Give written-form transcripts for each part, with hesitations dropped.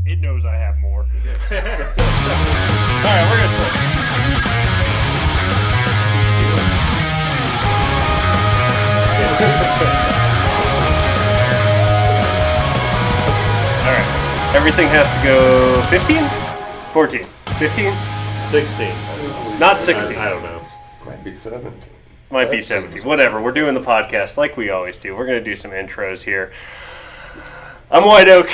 It knows I have more. Alright, we're gonna Alright. Everything has to go 15? 14? 15? 16. Not 16. I don't know. Might be 17. Might be 17. Whatever. We're doing the podcast like we always do. We're going to do some intros here. I'm White Oak.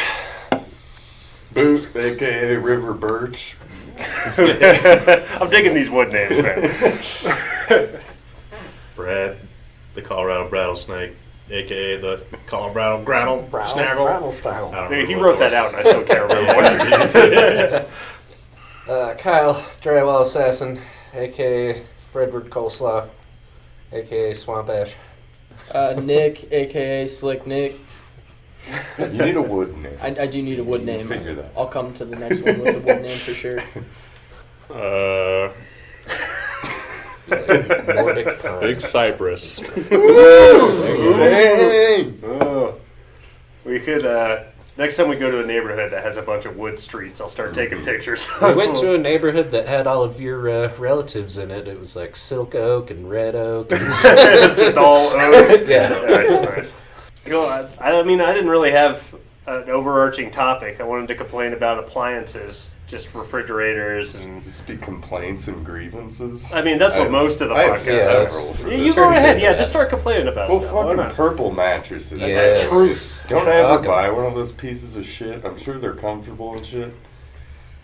Boot, a.k.a. River Birch. I'm digging these wood names, man. Brad, the Colorado Rattlesnake, a.k.a. the Colorado Snaggle. Rattlesnaggle. I don't Dude, he remember wrote what that it out, and I still can't remember what Kyle, Drywall Assassin, a.k.a. Fredward Coleslaw, a.k.a. Swamp Ash. Nick, a.k.a. Slick Nick. You need a wood name. I do need a wood name. Figure that. I'll come to the next one with a wood name for sure. Nordic Pine. Big Cypress. Dang! Oh. We could, next time we go to a neighborhood that has a bunch of wood streets, I'll start taking pictures. We went to a neighborhood that had all of your relatives in it. It was like Silk Oak and Red Oak. It's just all oaks. Yeah. Nice. You know, I mean, I didn't really have an overarching topic. I wanted to complain about appliances, just refrigerators and... Just be complaints and grievances. I mean, that's what most of the I have podcast is. several for You this. go ahead, into yeah, that. just start complaining about Well, stuff. Why fucking not? purple mattresses. Yes. Truth. Don't ever Fuck 'em. buy one of those pieces of shit. I'm sure they're comfortable and shit.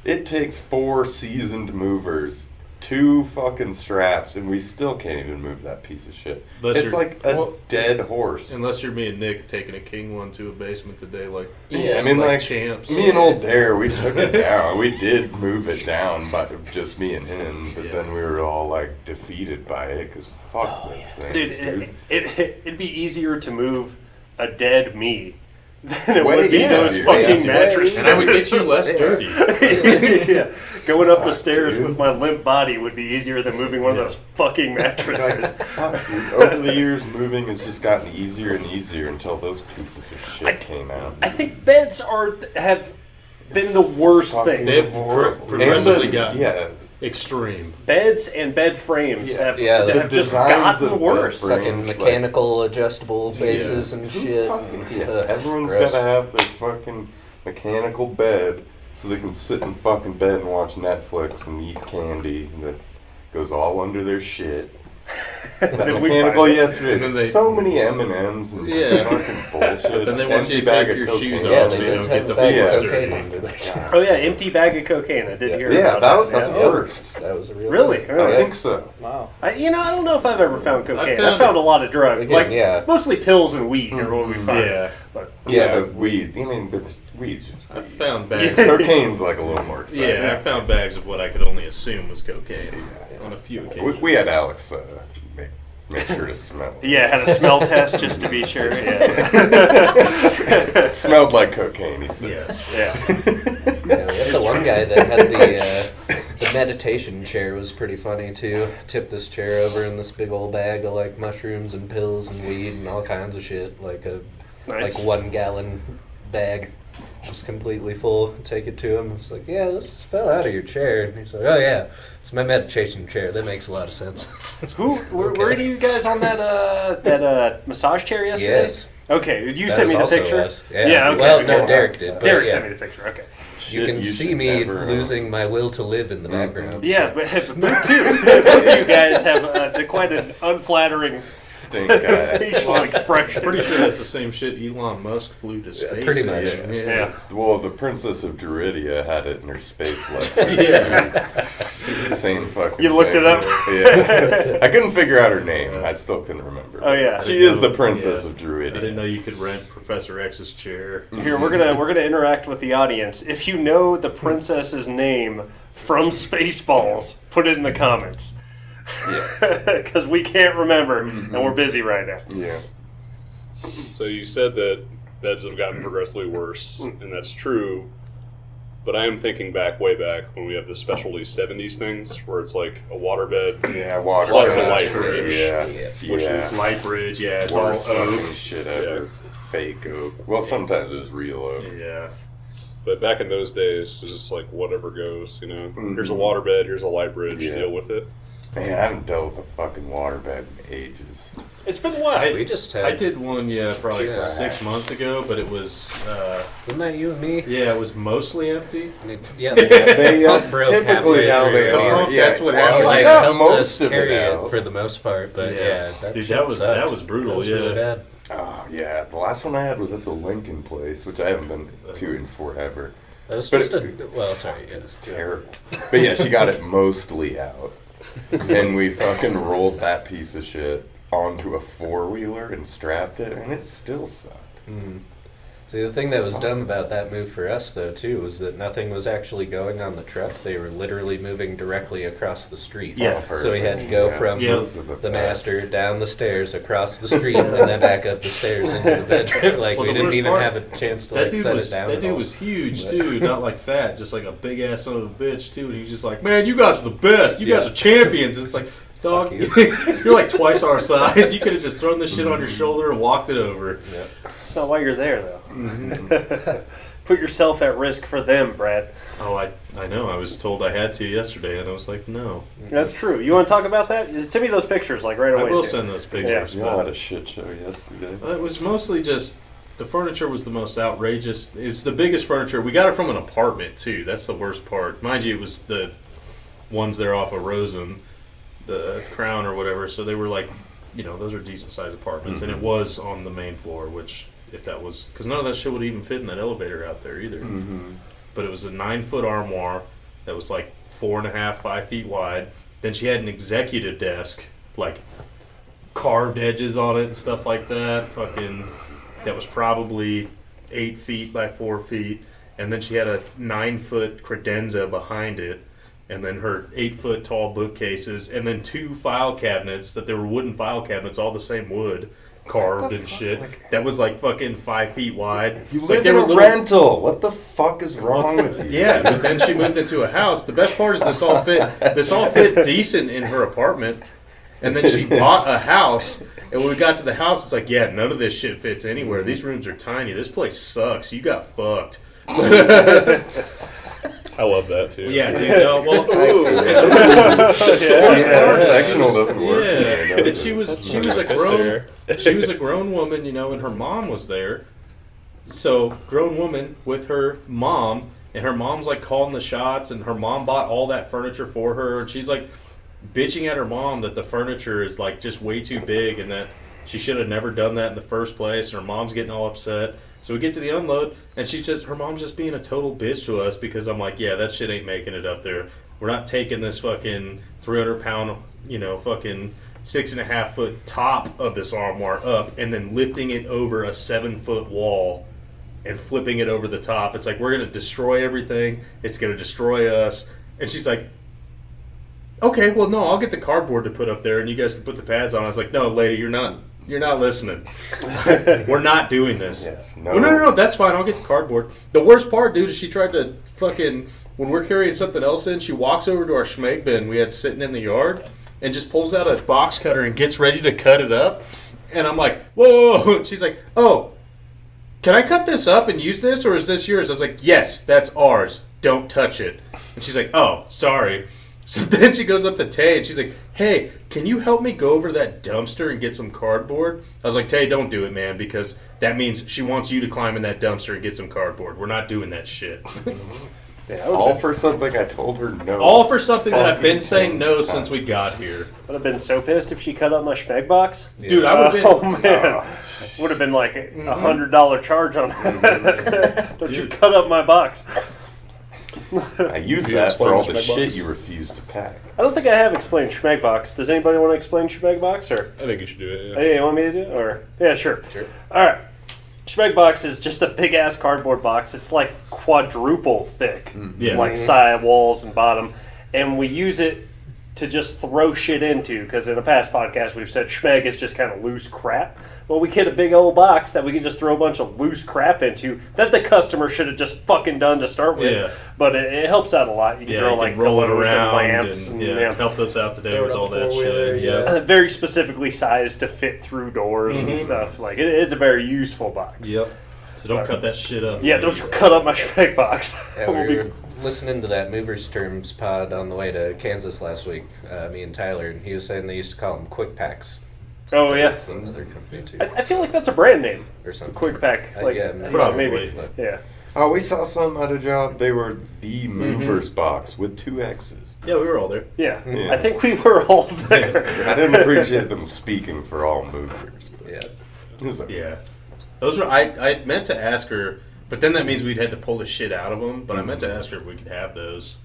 It takes 4 seasoned movers, 2 fucking straps, and we still can't even move that piece of shit. Unless It's you're- like a dead horse. Unless you're me and Nick taking a king one to a basement today, like Yeah, I mean, like champs. me and old Dare, we took it down. We did move it down, but just me and him. But then we were all like defeated by it because fuck this thing. Dude, it'd be easier to move a dead me than it Way would be those easier, fucking yeah. mattresses. And I would get you less dirty. Yeah. Going up the Fuck, stairs dude. with my limp body would be easier than moving one of those fucking Like, mattresses. fuck, dude. Over the years, moving has just gotten easier and easier until those pieces of shit came out. I think beds have been the worst Fucking thing. They've horrible. progressively And gotten yeah, extreme. Beds and bed frames Yeah. have Yeah, the just designs gotten of worse. bed Fucking frames, like- mechanical adjustable bases and Who shit. fucking- yeah, Ugh, everyone's gross. gotta have their fucking mechanical bed so they can sit in fucking bed and watch Netflix and eat candy that goes all under their shit. That Then we mechanical find it. yesterday, And then they- so many M&Ms and Yeah. fucking bullshit. Then they want you Empty to bag take of your cocaine. shoes Yeah, off they so you did don't have get the a bag Yeah. of feet cocaine dirty. under there. Oh yeah, empty bag of cocaine. I did hear Yeah, about that's yeah. a first. That was a real Really? thing. I think so. Wow. I don't know if I've ever found cocaine. I I found found a lot of drugs, Again, like yeah. mostly pills and weed are what we find. Yeah. But Yeah, the weed. I mean, but weed's just I weed. found bags. Cocaine's like a little more exciting. Yeah, I found bags of what I could only assume was cocaine on a few occasions. We had Alex make sure to smell. yeah, had a smell test just to be sure. Yeah. It smelled like cocaine, he said. Yes. Yeah. Yeah, we had the one guy that had the meditation chair was pretty funny too. Tipped this chair over in this big old bag of like mushrooms and pills and weed and all kinds of shit, like a Nice. like 1 gallon bag, just completely full. Take it to him. It's like, yeah, this fell out of your chair, and he's like, oh yeah, it's my meditation chair. That makes a lot of sense. Were you guys on that massage chair yesterday? Yes. Okay, you That sent was me the also picture. us. Yeah. Yeah. Okay. Well, okay. no, Derek did. But Derek yeah. sent me the picture. Okay. You can see should me never, losing my will to live in the background. Yeah, but both too. Both of you guys have quite an unflattering Stink guy. facial expression. I'm pretty sure that's the same shit Elon Musk flew to space. pretty in. much. Yeah. Well, the Princess of Druidia had it in her space Lexus. Yeah. Same fucking You looked thing. it up? Yeah. I couldn't figure out her name. I still couldn't remember. Oh, yeah. She is the Princess of I didn't know Druidia. you could rent Professor X's chair. Here we're gonna interact with the audience. If you know the princess's name from Spaceballs, put it in the comments. Yes. Because we can't remember, and we're busy right now. Yeah. So you said that beds have gotten progressively worse, and that's true. But I am thinking way back when we have the specialty 70s things where it's like a waterbed. Yeah, water. Plus a bed. light bridge. Yeah. Which Yeah. is light bridge, yeah, it's all Worst fucking oak. shit ever. Fake oak. Well, sometimes it's real oak. Yeah. But back in those days, it was just like whatever goes, you know. Mhm. Here's a waterbed, here's a light bridge, Yeah. deal with it. Man, I haven't dealt with a fucking waterbed in ages. It's been a while. We just had. I did one, probably Yeah. 6 months ago, but it was, Wasn't that you and me? it was mostly empty. Yeah. They pump broke typically halfway how through. they The are. pump, Yeah, that's what well, happened. I Like got helped most us of carry it it out. for the most part, but Yeah. that Dude, shit that was sucked. brutal, That was yeah. really bad. Oh yeah, the last one I had was at the Lincoln place, which I haven't been to in forever. That was But just it- well, sorry, yeah. It was terrible. But yeah, she got it mostly out, and we fucking rolled that piece of shit onto a 4-wheeler and strapped it, and it still sucked. Mm. See, the thing that was dumb about that move for us, though, too, was that nothing was actually going on the truck. They were literally moving directly across the street. Yeah. So we had to go Yeah, from those are the best. master down the stairs, across the street, and then back up the stairs into the bedroom. Like, Well, we the didn't worst even part- have a chance to, That like, dude set was it down. that at dude all. was huge But- too, not like fat, just like a big ass son of a bitch too. And he's just like, man, you guys are the best. You guys Yeah. are champions. And it's like, dog, Fuck you're like twice our size. You could have just thrown this shit on your shoulder and walked it over. Yeah. That's not why you're there, though. Put yourself at risk for them, Brad. Oh, I know. I was told I had to yesterday, and I was like, no. That's true. You want to talk about that? Send me those pictures, like right I away. will too. send those pictures. Y'all had But a shit show yesterday. it was mostly just the furniture was the most outrageous. It's the biggest furniture. We got it from an apartment too. That's the worst part. Mind you, it was the ones there off of Rosen, the Crown or whatever. So they were like, those are decent sized apartments, and it was on the main floor, which if that was because none of that shit would even fit in that elevator out there either. Mm-hmm. But it was a 9-foot armoire that was like 4.5, 5 feet wide. Then she had an executive desk, like carved edges on it and stuff like that. Fucking, that was probably 8 feet by 4 feet. And then she had a 9-foot credenza behind it. And then her 8-foot tall bookcases. And then 2 file cabinets that they were wooden file cabinets, all the same wood, carved and fuck? shit. Like- that was like fucking 5 feet wide. You Like, live they in were a little- rental. What the fuck is wrong with you? Yeah, but then she moved into a house. The best part is this all fit decent in her apartment. And then she bought a house. And when we got to the house, it's like, yeah, none of this shit fits anywhere. These rooms are tiny. This place sucks. You got fucked. I love that too. Yeah, dude. No, well, ooh. Yeah, sectional doesn't work. Yeah, anymore, and does she it? was a grown woman, and her mom was there. So grown woman with her mom, and her mom's like calling the shots, and her mom bought all that furniture for her, and she's like bitching at her mom that the furniture is like just way too big, and that she should have never done that in the first place. And her mom's getting all upset. So we get to the unload, and her mom's just being a total bitch to us because I'm like, yeah, that shit ain't making it up there. We're not taking this fucking 300-pound, fucking 6.5-foot top of this armoire up and then lifting it over a 7-foot wall and flipping it over the top. It's like, we're going to destroy everything. It's going to destroy us. And she's like, okay, well, no, I'll get the cardboard to put up there and you guys can put the pads on. I was like, no, lady, you're not listening. We're not doing this. Yes, Well, no, that's fine. I'll get the cardboard. The worst part, dude, is she tried to fucking, when we're carrying something else in, she walks over to our schmeg bin we had sitting in the yard and just pulls out a box cutter and gets ready to cut it up. And I'm like, whoa. She's like, oh, can I cut this up and use this, or is this yours? I was like, yes, that's ours. Don't touch it. And she's like, oh, sorry. So then she goes up to Tay and she's like, hey, can you help me go over to that dumpster and get some cardboard? I was like, Tay, don't do it, man, because that means she wants you to climb in that dumpster and get some cardboard. We're not doing that shit. All for something I told her no. All for something that I've been fucking saying no times. since we got here. Would have been so pissed if she cut up my schmeg box. Dude, I would have Oh been... man, would have been like $100 charge on that. Don't you cut up my box? I use You that explain for all the the schmeg shit box? you refuse to pack. I don't think I have explained schmeg box. Does anybody want to explain schmeg box or? I think you should do it. Yeah. Hey, you want me to do it? Or yeah, sure. Sure. All right. Schmeg box is just a big ass cardboard box. It's like quadruple thick, Yeah. like side walls and bottom, and we use it to just throw shit into. Because in a past podcast we've said schmeg is just kind of loose crap. Well, we get a big old box that we can just throw a bunch of loose crap into that the customer should have just fucking done to start with. Yeah. But it helps out a lot. You can Yeah, throw you like can roll it pillows around and lamps and, and helped us out today Throw it with up all the that four-wheeler, shit. yeah. very specifically sized to fit through doors and stuff. Like it's a very useful box. Yep. So don't cut that shit up. Yeah, don't cut up my Schmeg box. Yeah, We'll we be- were listening to that Movers Terms pod on the way to Kansas last week, me and Tyler, and he was saying they used to call them Quick Packs. Oh, yes. That's another company, too. I feel like that's a brand name. Or something. Quick Pack. Like, yeah, maybe. probably. Yeah. Oh, we saw some at a job. They were the movers box with 2 X's. Yeah, we were all there. Yeah. Yeah. I think we were all there. I didn't appreciate them speaking for all movers. But Yeah. it was okay. Yeah. Those were. I meant to ask her, but then that means we'd had to pull the shit out of them. But I meant to ask her if we could have those,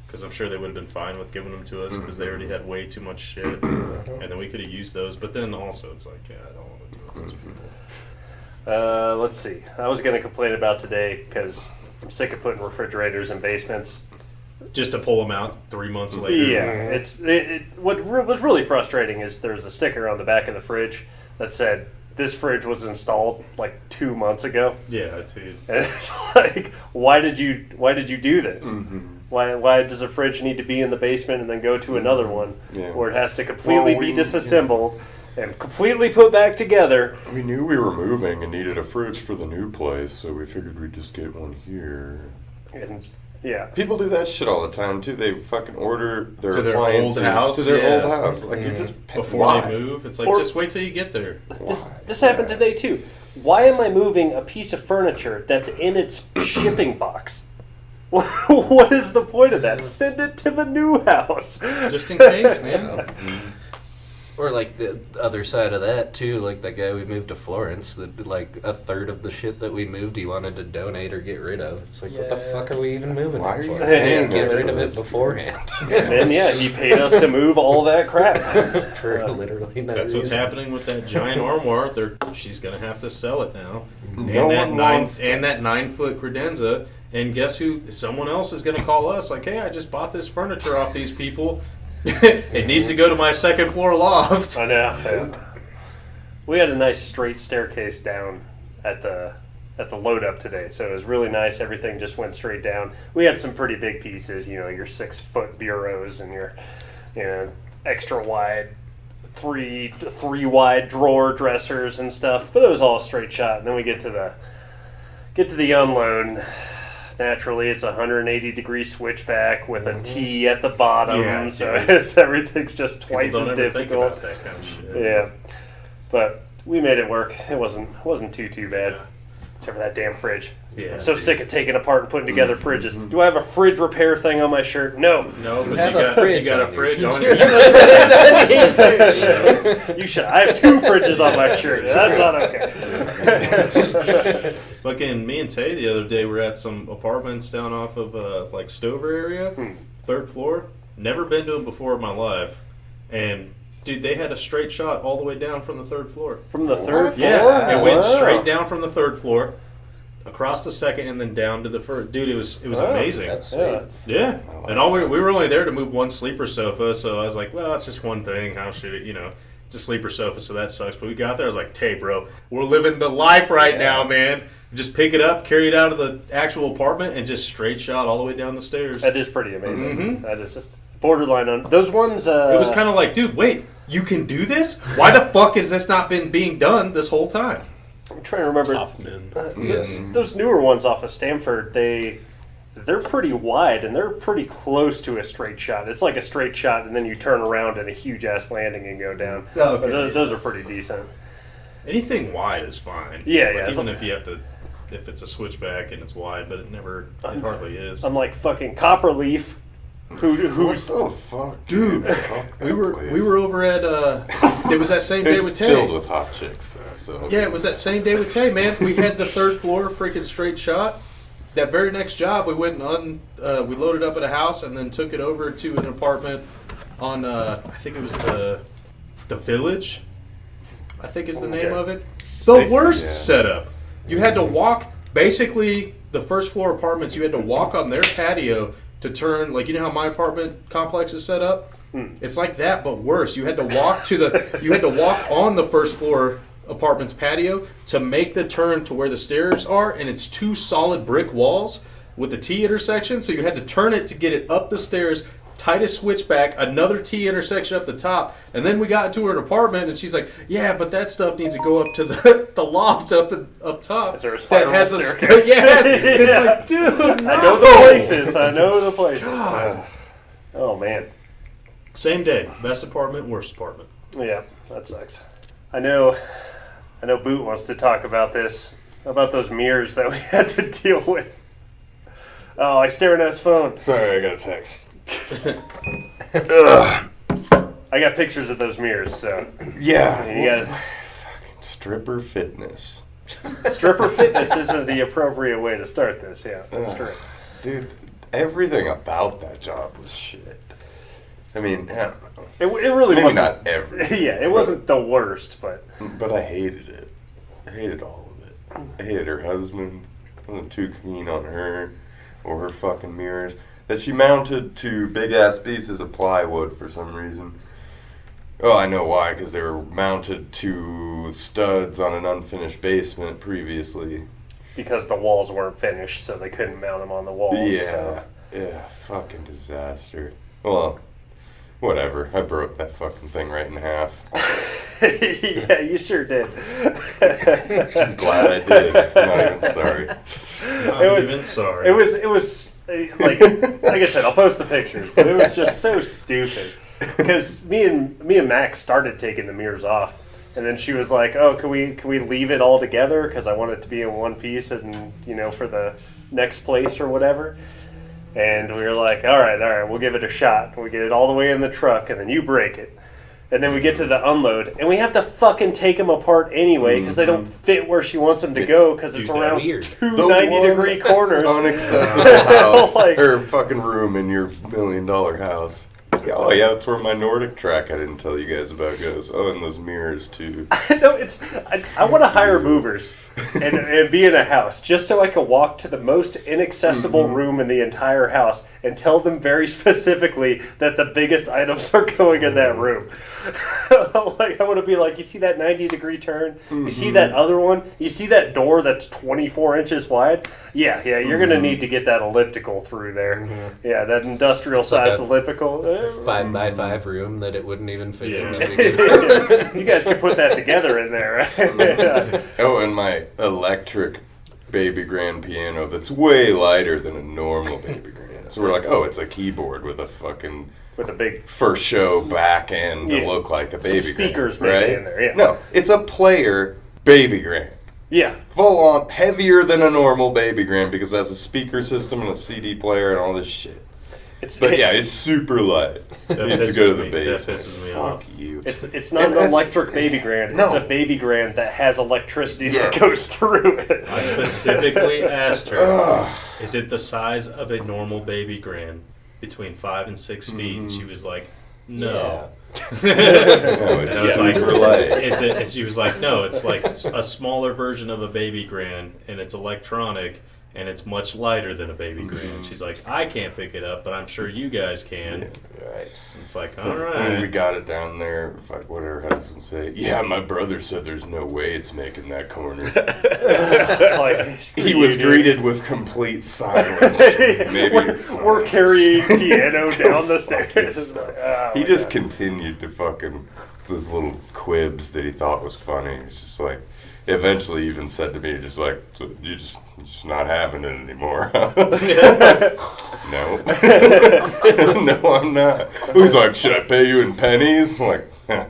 because I'm sure they would have been fine with giving them to us because they already had way too much shit, and then we could have used those. But then also it's like, yeah, I don't want to do it with those people. Let's see. I was going to complain about today because I'm sick of putting refrigerators in basements. Just to pull them out 3 months later. Yeah, what was really frustrating is there's a sticker on the back of the fridge that said this fridge was installed like 2 months ago, Yeah, dude. and it's like, why did you do this? Why does a fridge need to be in the basement and then go to another one Yeah. where it has to completely Well, be disassembled and completely put back together? We knew we were moving and needed a fridge for the new place, so we figured we'd just get one here. And yeah, People do that shit all the time too. They fucking order their To their old appliances house? to their Yeah. old house. Like you just Before why? they move, it's like, Or- just wait till you get there. this happened today too. Why am I moving a piece of furniture that's in its shipping box? What is the point of that? Send it to the new house. Just in case, man. Or like the other side of that too, like that guy we moved to Florence, that like a third of the shit that we moved he wanted to donate or get rid of. It's like, what the Yeah. fuck are we even moving Why it are for? you Just paying get us rid for of it this? beforehand. And yeah, he paid us to move all that crap. For literally no That's what's reason. happening with that giant armoire. She's gonna have to sell it now. No one wants and that 9-foot credenza. And guess who? Someone else is gonna call us like, hey, I just bought this furniture off these people. It needs to go to my second floor loft. I know. Yeah. We had a nice straight staircase down at the load up today, so it was really nice. Everything just went straight down. We had some pretty big pieces, you know, your 6-foot bureaus and your, you know, extra wide, three wide drawer dressers and stuff. But it was all straight shot. And then we get to the unload. Naturally, it's a 180-degree switchback with a T at the bottom, Yeah, so dude. everything's just People twice don't as ever think difficult. about that kind of shit. Yeah, but we made it work. It wasn't too bad, except for that damn fridge. Yeah, I'm so dude. sick of taking apart and putting together fridges. Do I have a fridge repair thing on my shirt? No. No, but have you a got fridge a on your fridge shirt. on your shirt. You should. I have 2 fridges on my shirt. That's not okay. Fucking me and Tay the other day were at some apartments down off of like Stover area, 3rd floor. Never been to them before in my life, and dude, they had a straight shot all the way down from the 3rd floor. From the 3rd floor? Yeah, it went Wow. straight down from the 3rd floor, across the 2nd, and then down to the 1st. Dude, it was Oh, amazing. That's sweet. Yeah. Yeah, and all we were only there to move one sleeper sofa, so I was like, well, it's just one thing. How should it, it's a sleeper sofa, so that sucks. But we got there, I was like, hey, bro, we're living the life right now, man. Just pick it up, carry it out of the actual apartment, and just straight shot all the way down the stairs. That is pretty amazing. Mhm. That is just borderline on those ones. It was kind of like, dude, wait, you can do this? Why the fuck has this not been being done this whole time? I'm trying to remember. Hoffman. Those newer ones off of Stanford, they're pretty wide and they're pretty close to a straight shot. It's like a straight shot, and then you turn around and a huge ass landing and go down. Oh, okay. But those are pretty decent. Anything wide is fine. Yeah, Like, yeah. even if you have to, if it's a switchback and it's wide, but it hardly is. Unlike fucking Copperleaf, What who's the fuck, Dude, Fuck that we were place. over at it was that same day It's with Tay. filled with hot chicks though. So Yeah, it was that same day with Tay, man. We had the 3rd floor freaking straight shot. That very next job, we went and we loaded up at a house and then took it over to an apartment on I think it was the Village. I think is the name Okay. of it. The worst Yeah. setup. You had to walk. Basically, the 1st floor apartments, you had to walk on their patio to turn. Like, you know how my apartment complex is set up? It's like that, but worse. You had to walk you had to walk on the 1st floor apartment's patio to make the turn to where the stairs are, and it's 2 solid brick walls with a T intersection. So you had to turn it to get it up the stairs tightest switchback, another T intersection up the top, and then we got into her apartment, and she's like, "Yeah, but that stuff needs to go up to the loft up top." Is there a spiral that has staircase? yeah, it's like, dude, no. I know the places. I know the places. God. Oh man. Same day, best apartment, worst apartment. Yeah, that sucks. I know Boot wants to talk about this, about those mirrors that we had to deal with. Oh, he's staring at his phone. Sorry, I got a text. Ugh. I got pictures of those mirrors, so. Yeah. You got Fucking stripper fitness. stripper fitness isn't the appropriate way to start this, yeah. That's true. Dude, everything about that job was shit. I mean, I don't know. It really Maybe wasn't. not everything. Yeah, it wasn't the worst, but. But I hated it. I hated all of it. I hated her husband. I wasn't too keen on her or her fucking mirrors that she mounted to big ass pieces of plywood for some reason. Oh, I know why, because they were mounted to studs on an unfinished basement previously. Because the walls weren't finished, so they couldn't mount them on the walls. Yeah, yeah, fucking disaster. Well, whatever. I broke that fucking thing right in half. Yeah, you sure did. I'm glad I did. I'm not even sorry. Not even sorry. It was like I said, I'll post the pictures, but it was just so stupid. Because me and Max started taking the mirrors off, and then she was like, "Oh, can we leave it all together? Because I want it to be in one piece, and for the next place or whatever." And we were like, all right, we'll give it a shot. We get it all the way in the truck, and then you break it. And then we get to the unload, and we have to fucking take them apart anyway because they don't fit where she wants them to go because it's Dude, around that's two The 90-degree one corners. Unaccessible house Like- or fucking room in your $1 million house. Oh yeah, that's where my Nordic track I didn't tell you guys about goes. Oh, and those mirrors too. No, I want to hire movers and be in a house just so I can walk to the most inaccessible room in the entire house and tell them very specifically that the biggest items are going in that room. Like I want to be like, you see that 90-degree turn? You see that other one? You see that door that's 24 inches wide? Yeah, you're going to need to get that elliptical through there. Yeah, that industrial-sized elliptical. 5x5 room that it wouldn't even fit into. You guys can put that together in there, right? Oh, and my electric baby grand piano that's way lighter than a normal baby grand. So we're like, oh, it's a keyboard with a fucking With a big first show back end to Yeah. look like a Some baby speakers grand, maybe right? in there, yeah. No, it's a player baby grand. yeah. Full on, heavier than a normal baby grand because it has a speaker system and a CD player and all this shit. But yeah, it's super light. That It needs to go to the pisses me- that basement. pisses me Fuck off. you. It's not And an that's- electric baby grand. No. It's a baby grand that has electricity that Yeah. goes through it. I specifically asked her, Ugh. is it the size of a normal baby grand, between 5 and 6 feet? And she was like, no. No, And it's I was like, super light. is it? And she was like, no, it's like a smaller version of a baby grand, and it's electronic, and it's much lighter than a baby grand. She's like, I can't pick it up, but I'm sure you guys can. Right. It's like, all When we right. got it down there, fuck, what did her husband say? Yeah, my brother said there's no way it's making that corner. It's like, He was greeted with complete silence. Maybe we're carrying piano down the stairs. It's like, oh He my just God. continued to fucking those little quibs that he thought was funny. It's just like, eventually even said to me, just like, so you're just not having it anymore. No. No, I'm not. He's like, should I pay you in pennies? I'm like, huh.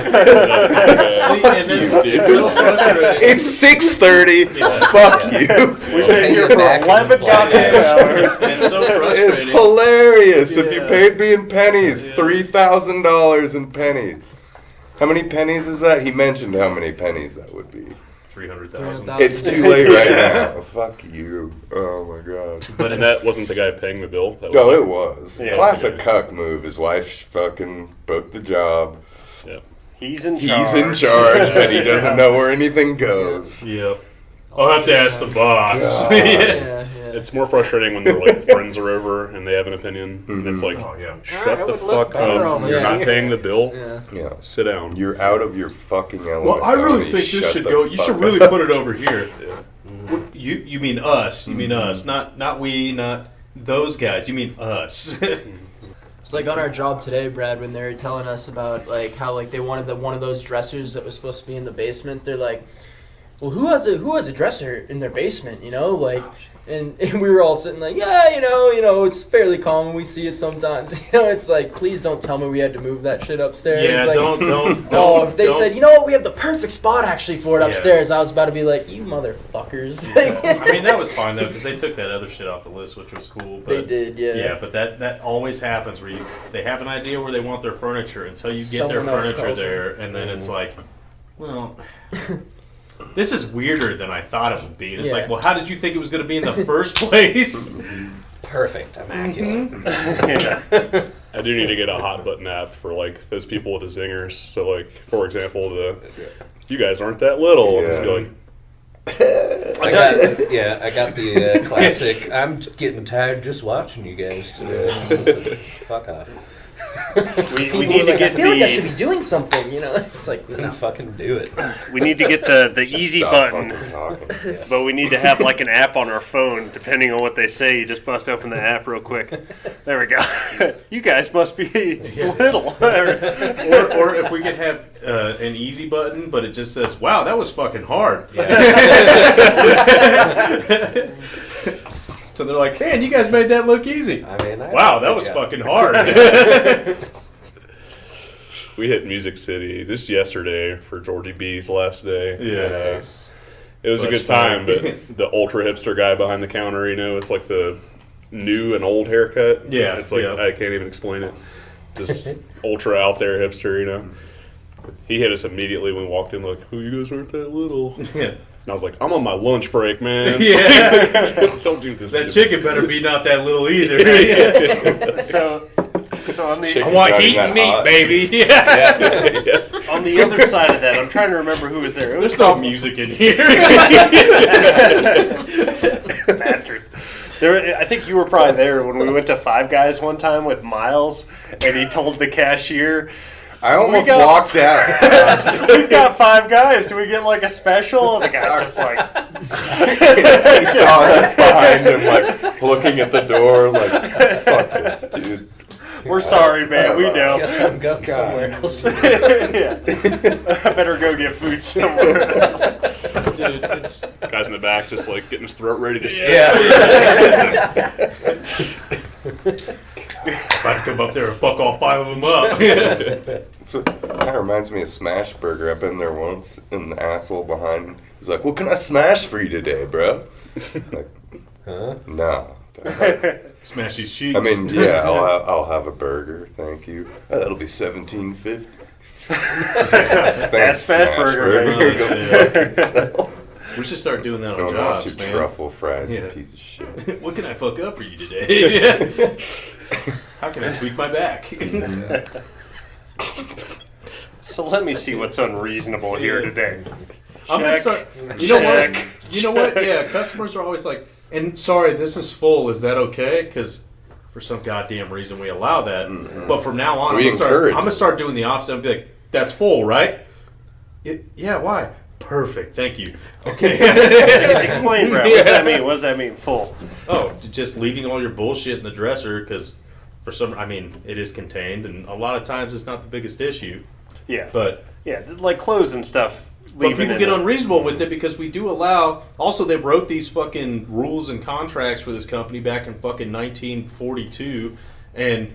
See, and it's so frustrating. It's 6:30. Fuck you. We've been here for Back in 11 goddamn black hours. It's so It's frustrating. hilarious. If you Yeah. paid me in pennies, Yeah. $3,000 in pennies. How many pennies is that? He mentioned how many pennies that would be. 300,000. It's too late right Yeah. now. Fuck you. Oh my god. But And it's, that wasn't the guy paying the bill. That Oh, like- it was. Yeah. Classic cuck move. His wife fucking booked the job. Yeah. He's in He's charge. in charge, but he doesn't know where anything goes. Yep. I'll have to ask the boss. God. Yeah. Yeah. It's more frustrating when their like friends are over and they have an opinion, and it's like, Oh, yeah. shut I the would look fuck better up. over You're here. not paying the bill. Yeah. Yeah. Sit down. You're out of your fucking element. Well, I really Tony. think this Shut should the go. You fuck should up. really put it over here. You mean us? You mean us? Not we. Not those guys. You mean us? It's like on our job today, Brad, when they were telling us about like how like they wanted one of those dressers that was supposed to be in the basement. They're like, well, who has a dresser in their basement? You know, like. And we were all sitting like, yeah, you know, it's fairly common. We see it sometimes. You know, it's like, please don't tell me we had to move that shit upstairs. Yeah, like, don't. Oh, if they said, you know what, we have the perfect spot actually for it upstairs, I was about to be like, you motherfuckers. I mean, that was fine though because they took that other shit off the list, which was cool. But, They did, yeah. Yeah, but that always happens where they have an idea where they want their furniture until you get their Someone else furniture tells there, and then it's like, well. This is weirder than I thought it would be. And it's like, well, how did you think it was going to be in the first place? Perfect, immaculate. Yeah. I do need to get a hot button app for like those people with the zingers. So like, for example, you guys aren't that little. Yeah. Just be like, I got the classic. I'm getting tired just watching you guys today. Fuck off. We need to I get feel like I should the be doing something, you know? It's like, Then no. fucking do it. we need to get the easy Stop button. fucking talking. But we need to have like an app on our phone, depending on what they say. You just bust open the app real quick. There we go. You guys must be little. or if we could have an easy button, but it just says, wow, that was fucking hard. So they're like, man, you guys made that look easy. I mean, Wow, that was fucking hard. we hit Music City just yesterday for Georgie B's last day. Yeah. And, it was a Much good time, fun. but the ultra hipster guy behind the counter, you know, with like the new and old haircut. Yeah, It's like, yeah. I can't even explain it. Just ultra out there hipster, you know. He hit us immediately when we walked in, like, oh, you guys aren't that little. Yeah. And I was like, I'm on my lunch break, man. Yeah. Don't do this. That to chicken better be not that little either. So on the I want Not heat even and meat, hot. baby. Yeah. on the other side of that, I'm trying to remember who was there. It was There's no music in here. bastards. I think you were probably there when we went to Five Guys one time with Miles, and he told the cashier, I almost got- walked out. "We've got 5 guys. Do we get like a special?" And the guy's just like, He saw us behind him, like looking at the door, like, fuck this, dude. "We're sorry, man. We know." Guess I'm going God. somewhere else. Yeah. I better go get food somewhere else. Dude, it's Guy's in the back just like getting his throat ready to spit. Yeah. about to come up there and fuck all 5 of them up. That reminds me of Smash Burger. I've been there once, and the asshole behind he's like, "What can I smash for you today, bro?" Like, Huh? no. Smash these cheeks. I mean, yeah, I'll have a burger, thank you. That'll be $17.50. Thanks, Smash Burger, baby. Go fuck yourself. we should start doing that on Don't want jobs, your man. truffle fries, you Yeah. piece of shit. What can I fuck up for you today? How can I tweak my back? So let me see what's unreasonable here today. I'm gonna Check. start. You know what? Check. You know what? Yeah, customers are always like, and sorry, this is full. Is that okay? Because for some goddamn reason we allow that. But from now on, We I'm encourage gonna it. start doing the opposite. I'm gonna be like, that's full, right? Yeah. Why? Perfect. Thank you. Okay. Explain, Brad. What does that mean? What does that mean? Full. Oh, just leaving all your bullshit in the dresser because for some, I mean, it is contained, and a lot of times it's not the biggest issue. Yeah. But Yeah, like clothes and stuff. But leaving people in get there. unreasonable with it because we do allow. Also, they wrote these fucking rules and contracts for this company back in fucking 1942, and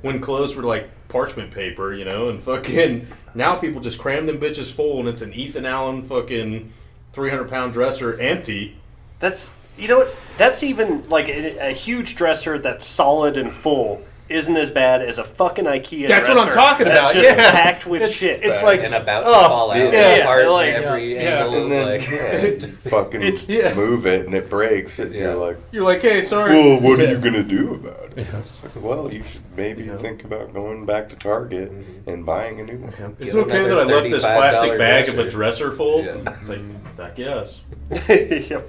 when clothes were like parchment paper, you know, and fucking now people just cram them bitches full, and it's an Ethan Allen fucking 300-pound dresser empty. That's, you know what? That's even like a huge dresser that's solid and full isn't as bad as a fucking IKEA That's dresser what I'm talking that's about, just yeah. packed with shit. It's like And about to Oh, fall out yeah, apart like- in every yeah. angle. And then like, fucking It's- yeah. move it and it breaks, and Yeah. you're like, you're like, hey, sorry. well, what are you gonna do about it? It's like, well, you should maybe think about going back to Target and buying a new one. Is Get it okay that I another left this $35 plastic bag of a dresser. dresser full? Yeah. It's like, I guess. Yep.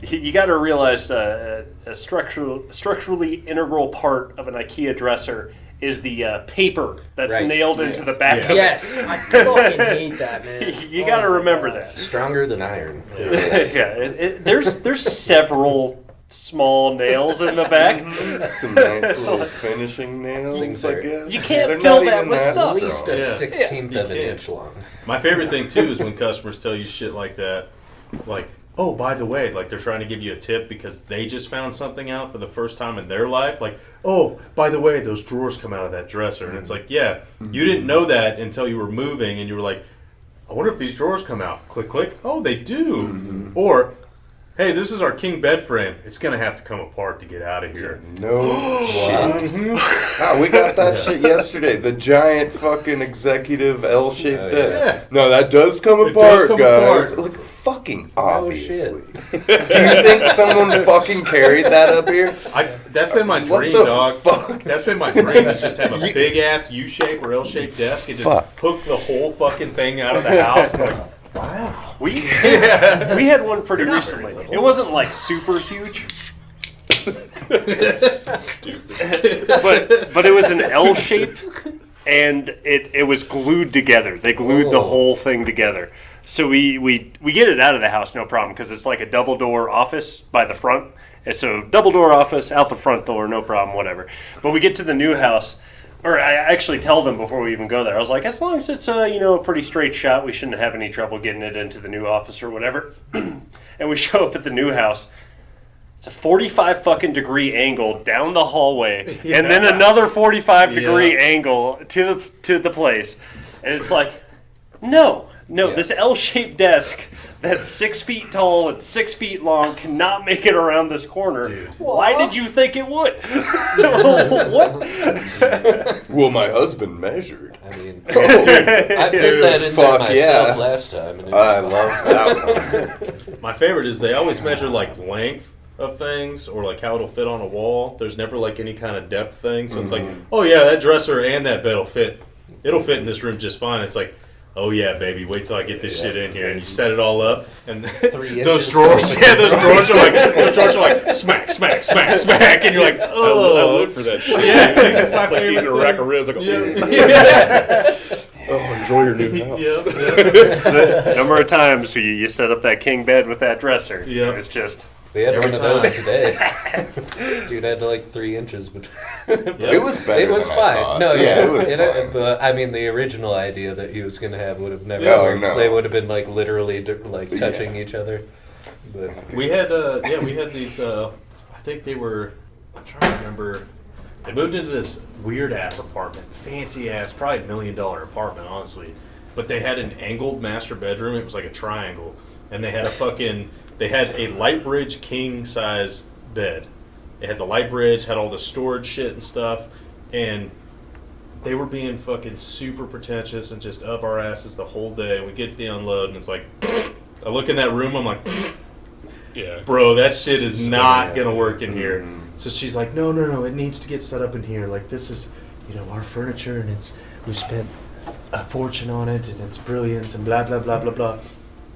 You got to realize a structurally integral part of an IKEA dresser is the paper that's Right. nailed into the back Yeah. of it. Yes, I fucking hate that, man. You got to Oh my remember gosh. that. stronger than iron. Yeah, there's several small nails in the back. Some nice little finishing nails, Things I are- guess. You can't They're fill not that even with stuff. At least a Yeah. 16th Yeah, of an you can. inch long. My favorite thing too is when customers tell you shit like that, like, oh, by the way, like they're trying to give you a tip because they just found something out for the first time in their life. Like, oh, by the way, those drawers come out of that dresser. And it's like, yeah, you didn't know that until you were moving and you were like, I wonder if these drawers come out. Click, click. Oh, they do. Or, hey, this is our king bed frame. It's going to have to come apart to get out of here. No shit. Mhm. Ah, we got that shit yesterday. The giant fucking executive L-shaped Oh, desk. yeah. No, that does come It apart, does come guys. apart. Like, fucking Oh, obviously. Do you think someone fucking carried that up here? That's been my What dream, the dog. fuck? That's been my dream, is just have a big ass U-shaped or L-shaped desk and just Fuck. hook the whole fucking thing out of the house. And like, wow. We had one pretty They're not very recently. little. It wasn't like super huge, but it was an L shape, and it was glued together. They glued the Oh. whole thing together. So we get it out of the house, no problem, because it's like a double door office by the front. And so double door office, out the front door, no problem, whatever. But we get to the new house, or I actually tell them before we even go there. I was like, as long as it's a pretty straight shot, we shouldn't have any trouble getting it into the new office or whatever. And we show up at the new house. It's a 45 fucking degree angle down the hallway, and then another 45 degree angle to the place. And it's like, no, Yeah. this L-shaped desk that's 6 feet tall and 6 feet long cannot make it around this corner. Dude. Why did you think it would? What? Well, my husband measured. I mean, I put that in there fuck myself yeah. last time. And it I was love that one. My favorite is they always measure like length of things or like how it'll fit on a wall. There's never like any kind of depth thing. So it's like, oh yeah, that dresser and that bed will fit. It'll fit in this room just fine. It's like, oh yeah, baby, wait till I get this shit in here. And you set it all up, and 3 those inches drawers, going. yeah, those drawers are like smack, smack, smack, smack, and you're like, I oh, live for that shit. Yeah, it's my It's like eating a favorite rack thing. of ribs. Like, Yeah. Oh, enjoy your new house. Yep, yep. The number of times you set up that king bed with that dresser. Yep. It's just... We had Every one of those time. today. Dude had like 3 inches between. It was better It was than I fine. thought. No, yeah, it was fine. But I mean, the original idea that he was gonna have would have never Yeah, worked. no. They would have been like literally like touching each other. But We had these. I think they were. I'm trying to remember. They moved into this weird ass apartment, fancy ass, probably $1 million apartment, honestly. But they had an angled master bedroom. It was like a triangle, and they had a light bridge king size bed. It had the light bridge, had all the storage shit and stuff, and they were being fucking super pretentious and just up our asses the whole day. We get to the unload, and it's like, I look in that room, I'm like, yeah. bro, that shit is Stunning. not gonna work in here. Mm-hmm. So she's like, no, it needs to get set up in here. Like, this is, our furniture, and we've spent a fortune on it, and it's brilliant, and blah blah blah blah blah.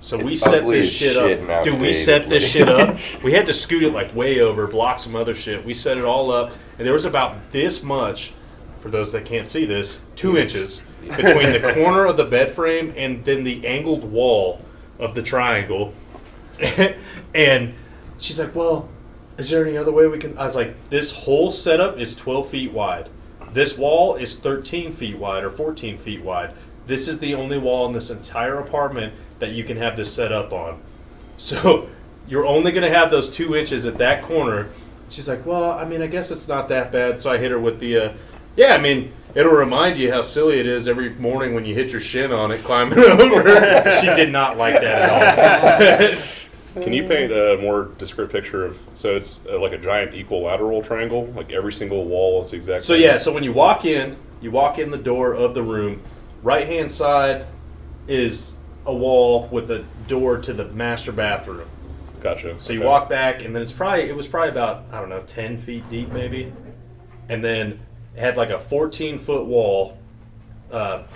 So we It's set ugly this as shit shit up. and Dude, we set this shit up. We had to scoot it like way over, block some other shit. We set it all up, and there was about this much, for those that can't see this, 2 inches between the corner of the bed frame and then the angled wall of the triangle. And she's like, well, is there any other way we can? I was like, this whole setup is 12 feet wide. This wall is 13 feet wide or 14 feet wide. This is the only wall in this entire apartment that you can have this set up on. So you're only going to have those 2 inches at that corner. She's like, well, I mean, I guess it's not that bad. So I hit her with the, yeah, I mean, it'll remind you how silly it is every morning when you hit your shin on it climbing over. She did not like that at all. Can you paint a more discrete picture of? So it's like a giant equilateral triangle. Like every single wall is exactly. So yeah, so when you walk in the door of the room. Right hand side is a wall with a door to the master bathroom. Gotcha. So you Okay. walk back, and then it was probably about, I don't know, 10 feet deep maybe. And then it had like a 14-foot wall,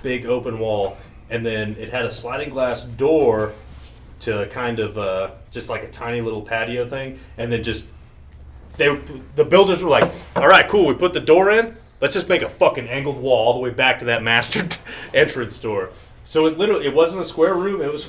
big open wall, and then it had a sliding glass door to kind of just like a tiny little patio thing. And then the builders were like, all right, cool, we put the door in. Let's just make a fucking angled wall all the way back to that master entrance door. So it wasn't a square room. It was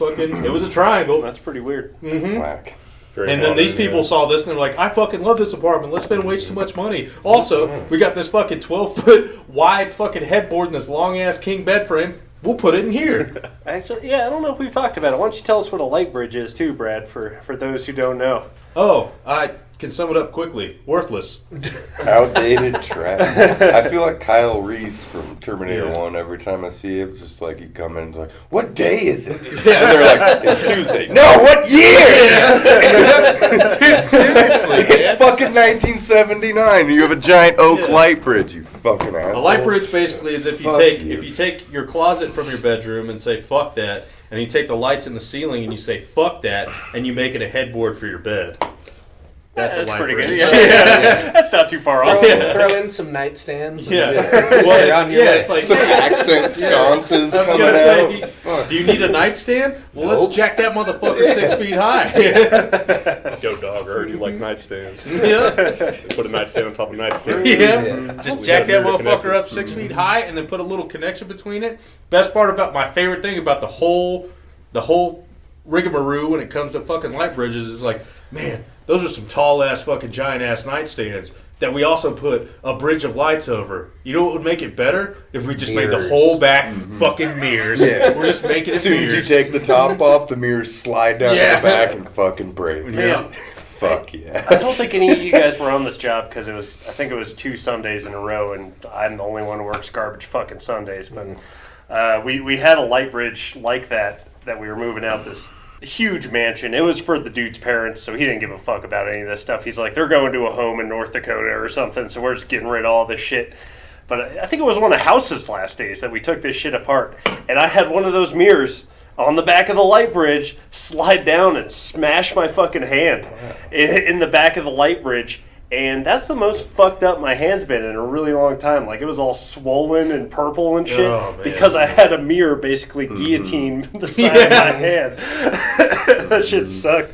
a triangle. That's pretty weird. Mm-hmm. Whack. Very And then modern, these people yeah. saw this and they're like, I fucking love this apartment. Let's spend way too much money. Also, we got this fucking 12-foot wide fucking headboard and this long-ass king bed frame. We'll put it in here. Actually, yeah, I don't know if we've talked about it. Why don't you tell us what a light bridge is too, Brad, for those who don't know? Oh, I can sum it up quickly. Worthless. Outdated trash. I feel like Kyle Reese from Terminator Yeah. 1 every time I see him. It's just like he'd come in and it's like, what day is it? Yeah. And they're like, it's Tuesday. No, what year? Dude, seriously, It's man. fucking 1979. You have a giant oak light bridge, you fucking asshole. A light bridge basically is if you Fuck take you. if you take your closet from your bedroom and say fuck that, and you take the lights in the ceiling and you say fuck that, and you make it a headboard for your bed. That's a light pretty bridge. good. Yeah. That's not too far off. Throw in some nightstands. Yeah. And Well, you're on your way. it's like Some hey, accent sconces I was coming gonna say, out. do you need a nightstand? Well, let's Nope. jack that motherfucker 6 feet high. Go dog, I heard you like nightstands. Yeah. Put a nightstand on top of a nightstand. Yeah. Just We jack got a that mirror motherfucker connected. up 6 feet high and then put a little connection between it. Best part about my favorite thing about the whole rigmarole when it comes to fucking light bridges is like, man, those are some tall ass fucking giant ass nightstands that we also put a bridge of lights over. You know what would make it better? If we just made the Mirrors. whole back fucking mirrors. Yeah. We're just making it As soon as you mirrors. take the top off, the mirrors slide down Yeah. to the back and fucking break. Yeah. Fuck yeah. I don't think any of you guys were on this job because I think it was 2 Sundays in a row, and I'm the only one who works garbage fucking Sundays. But we had a light bridge like that we were moving out this huge mansion. It was for the dude's parents, so he didn't give a fuck about any of this stuff. He's like, they're going to a home in North Dakota or something, so we're just getting rid of all this shit. But I think it was one of House's last days that we took this shit apart, and I had one of those mirrors on the back of the light bridge slide down and smash my fucking hand in the back of the light bridge. And that's the most fucked up my hand's been in a really long time. Like, it was all swollen and purple and shit Oh, man. because I had a mirror basically guillotine the side of my hand. That shit sucked.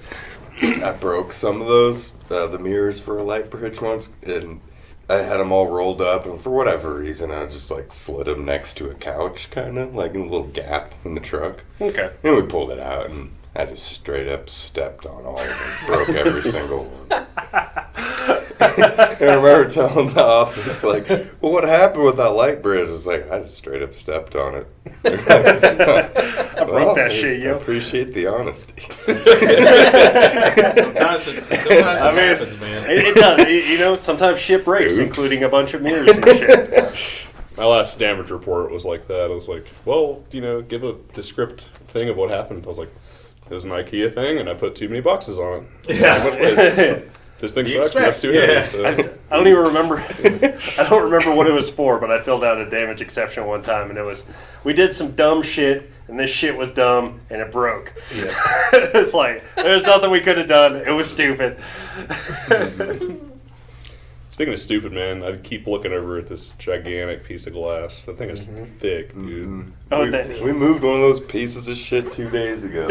I broke some of those, the mirrors for a light bridge once, and I had them all rolled up, and for whatever reason, I just like slid them next to a couch, kind of like in a little gap in the truck. Okay. And we pulled it out, and I just straight up stepped on all of them, broke every single one. And I remember telling the office, like, well, what happened with that light bridge? I was like, I just straight up stepped on it. I broke that shit, yo. I appreciate the honesty. Sometimes it happens, man. It does. You know, sometimes shit breaks, Oops. including a bunch of mirrors and shit. My last damage report was like that. I was like, well, give a descript thing of what happened. I was like, it was an IKEA thing, and I put too many boxes on it. Yeah. Too much waste. This thing You sucks, and that's expect, too yeah. heavy. So. I don't even remember. I don't remember what it was for, but I filled out a damage exception one time, and it was, we did some dumb shit, and this shit was dumb, and it broke. Yeah. It's like, there's nothing we could have done. It was stupid. Speaking of stupid, man, I keep looking over at this gigantic piece of glass. That thing is thick, dude. Oh, We moved one of those pieces of shit 2 days ago.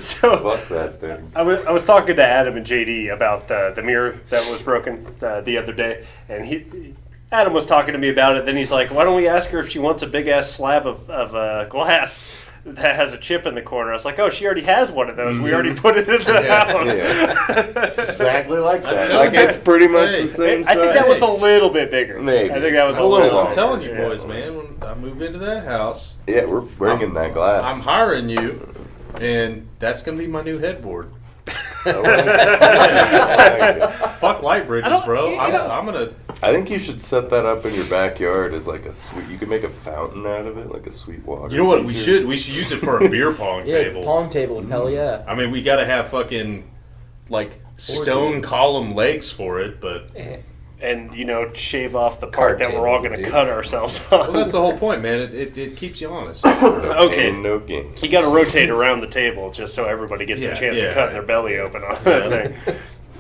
So Fuck that thing. I was talking to Adam and JD about the mirror that was broken the other day, and Adam was talking to me about it. Then he's like, "Why don't we ask her if she wants a big ass slab of glass that has a chip in the corner?" I was like, "Oh, she already has one of those. We already put it in the house." Yeah. Exactly like that. telling Like you. it's pretty much Hey, the same I think size. that was a little bit bigger. Maybe. I think that was A a little little. longer. I'm telling you, Yeah. boys, man, when I move into that house, Yeah, we're bringing that glass. I'm hiring you, and that's going to be my new headboard. I like it. I like it. Fuck light bridges, don't- bro. you know- I'm going to... I think you should set that up in your backyard as like a sweet. You can make a fountain out of it, like a sweet water. You know what? We feature. should use it for a beer pong Yeah, table. pong table. Hell yeah. I mean, we got to have fucking, like, stone column legs for it, but... And shave off the Card part that we're all table, going to dude. cut ourselves on. Well, that's the whole point, man. It keeps you honest. Okay. Pain, no gain. You got to rotate around the table just so everybody gets Yeah, a chance yeah. of cutting their belly open on that thing.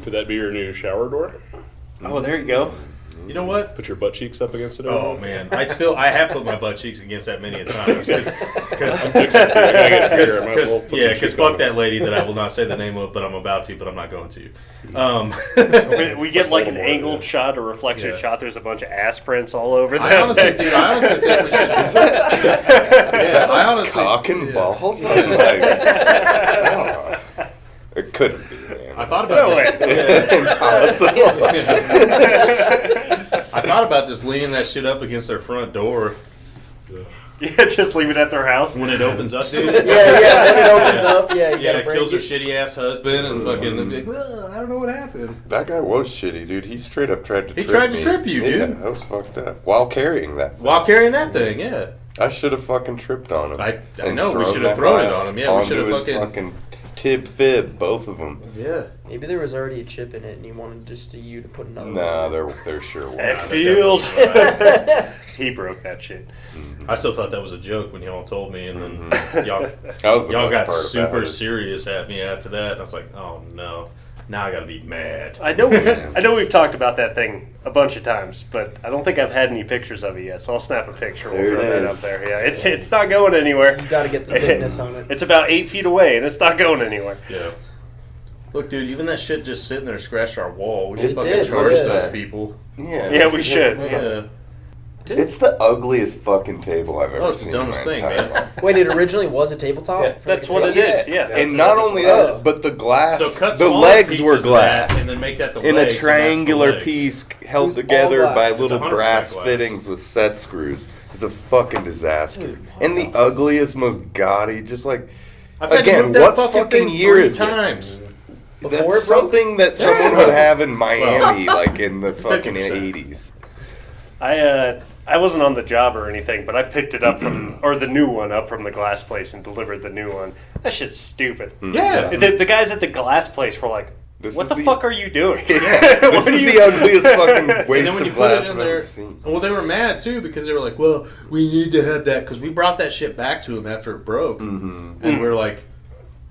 Could that be your new shower door? Oh, there you go. You know what? Put your butt cheeks up against it. Oh, man. I have put my butt cheeks against that many a time. I'm fixing to. I gotta get a beer. I might as well put some Because cheeks fuck on. that lady that I will not say the name of, but I'm about to, but I'm not going to. We get like an Voldemort, angled yeah. shot, a reflection Yeah. shot. There's a bunch of ass prints all over I that honestly, thing. dude, I honestly think we should. Yeah, I honestly. Cock and yeah. balls. I'm like, oh. It couldn't be, man. I thought about No I thought about just leaning that shit up against their front door Yeah, just leave it at their house. when it opens up, dude. When it opens up, you Yeah, gotta it break kills her it. shitty ass husband and fucking they'll be like, well, I don't know what happened. That guy was shitty, dude. He straight up tried to He trip tried to me. trip you, dude. Yeah, that was fucked up. While carrying that. While carrying that thing, yeah. I should have fucking tripped on him. I and know, we thrown should have that thrown it glass on him. Yeah, we onto should have his fucking tib fib, both of them. Yeah. Maybe there was already a chip in it, and you wanted just you to put another. Nah, one. there sure was. Hetfield. He broke that shit. I still thought that was a joke when y'all told me, and then y'all That was the y'all got best part super about it. serious at me after that. And I was like, oh no, now I gotta be mad. I know we've talked about that thing a bunch of times, but I don't think I've had any pictures of it yet. So I'll snap a picture. We'll There throw it that is. up there. Yeah, it's not going anywhere. You gotta get the thickness on it. It's about 8 feet away, and it's not going anywhere. Yeah. Look, dude, even that shit just sitting there scratched our wall. We should It fucking did, charge yeah. those people. Yeah. Yeah, we should. Yeah. Yeah. It's the ugliest fucking table I've ever Oh, it's the seen. in dumbest my thing, entire man. life. Wait, it originally was a tabletop. Yeah, for that's the what it table? is. Yeah. And not only that, but the glass, So cut the smaller legs pieces were of that glass. and then make that the In legs, a and triangular that's the legs. piece held It was together all by glass. little It's 100% brass glass. fittings with set screws. It's a fucking disaster. Dude, what And the the ugliest, most gaudy, just like, I've had to again, move that what fucking fucking thing year 3 is it? times. Before That's it broke? something that someone would have in Miami, like in the fucking 50%. 80s. I wasn't on the job or anything, but I picked it up from, or the new one up from the glass place and delivered the new one. That shit's stupid. Yeah. The guys at the glass place were like, This "What is the the- fuck are you doing? Yeah, What this are is you- the ugliest fucking And waste then when you of put glass it in I've there, ever seen. well, they were mad too because they were like, "Well, we need to have that because we brought that shit back to him after it broke," and we are like,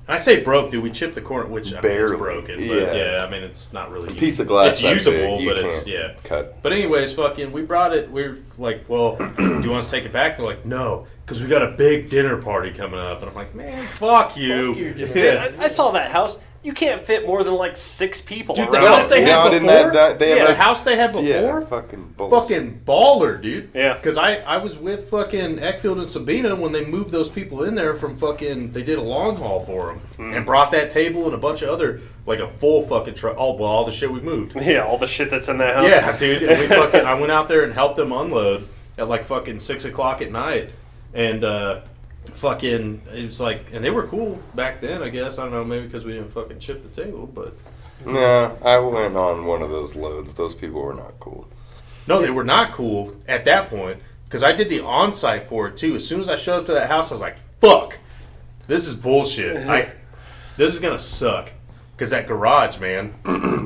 I say broke, dude. We chipped the corner, which I mean, Barely. it's broken, but Yeah. yeah, I mean, it's not really A piece of glass It's that usable, big, you but it's can't cut. But anyways, fucking, we brought it. We're like, well, do you want us to take it back? They're like, no, because we got a big dinner party coming up, and I'm like, man, fuck you. Fuck your dinner Dude, Yeah. I saw that house. You can't fit more than like 6 people. Dude, the around house it. they had Not in that before. di- they have Yeah, a- the house they had Yeah, before. fucking bullshit. Fucking baller, dude. Yeah. Because I was with fucking Eckfield and Sabina when they moved those people in there from fucking. They did a long haul for them and brought that table and a bunch of other like a full fucking truck. Oh, well, all the shit we moved. Yeah, all the shit that's in that house. Yeah, dude. And we fucking. I went out there and helped them unload at like fucking 6 o'clock at night, and fucking it was like, and they were cool back then. I guess I don't know, maybe because we didn't fucking chip the table, but. No, I went on one of those loads. Those people were not cool. No, they were not cool at that point because I did the on-site for it too. As soon as I showed up to that house, I was like, "Fuck, this is bullshit. This is gonna suck." Because that garage, man.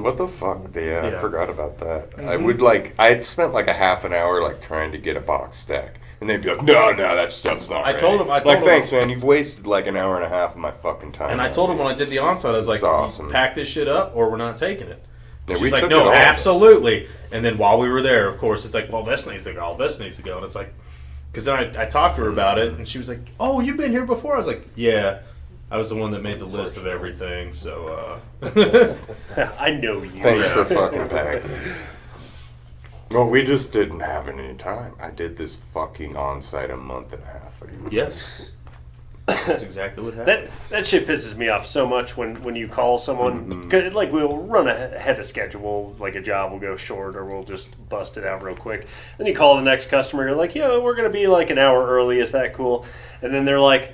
What the fuck? Yeah, I Yeah. forgot about that. I would I had spent like a half an hour like trying to get a box stack. And they'd be like, no, that stuff's not I ready." told 'em- I told like, 'em- thanks, man. You've wasted like an hour and a half of my fucking time. And I told him when I did the on-site, I was like, It's awesome. "Pack this shit up, or we're not taking it." Yeah, She's we like, took "No, it all. absolutely." And then while we were there, of course, it's like, "Well, this needs to go. This needs to go." And it's like, because then I talked to her about it, and she was like, "Oh, you've been here before?" I was like, "Yeah." I was the one that made the list of everything, so. I know you. Thanks Yeah. for fucking packing. Well, we just didn't have any time. I did this fucking on-site a month and a half ago. Yes. That's exactly what happened. That shit pisses me off so much when you call someone. 'Cause, like, we'll run ahead of schedule, like a job will go short or we'll just bust it out real quick. Then you call the next customer, you're like, yeah, we're going to be like an hour early. Is that cool? And then they're like,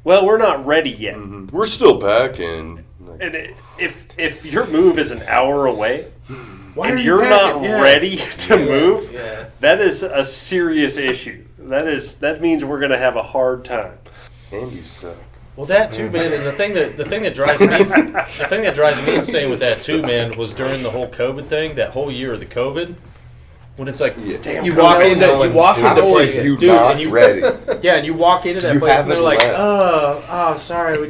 well, we're not ready yet. We're still packing. Like, And if your move is an hour away Why are and you you're not packing? Yeah. ready to move, Yeah. that is a serious issue. That means we're going to have a hard time. and you suck. Well, that too, man. And the thing that drives me insane with that too, man, was during the whole COVID thing, that whole year of the COVID, when it's like Yeah. you walk into How place, are you dude, not and you ready? yeah, and you walk into that You place and they're haven't like, left. oh, sorry,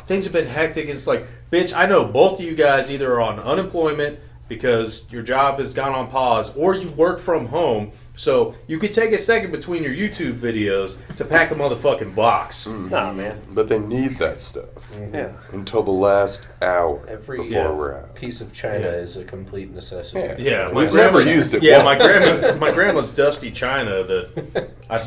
things have been hectic. And it's like, bitch, I know both of you guys either are on unemployment, because your job has gone on pause or you work from home. So you could take a second between your YouTube videos to pack a motherfucking box. Nah, man. But they need that stuff Yeah. until the last hour Every before we're out. piece of china is a complete necessity. Yeah, We've never used it. Yeah, once. my grandma's dusty china that I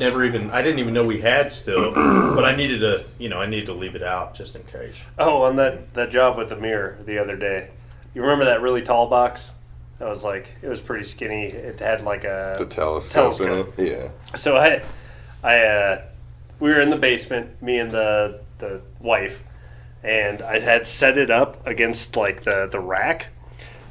didn't even know we had still, but I needed to leave it out just in case. Oh, on that job with the mirror the other day. You remember that really tall box? That was like, it was pretty skinny. It had like a The telescope in telescope. it. Yeah. So we were in the basement, me and the wife, and I had set it up against like the rack,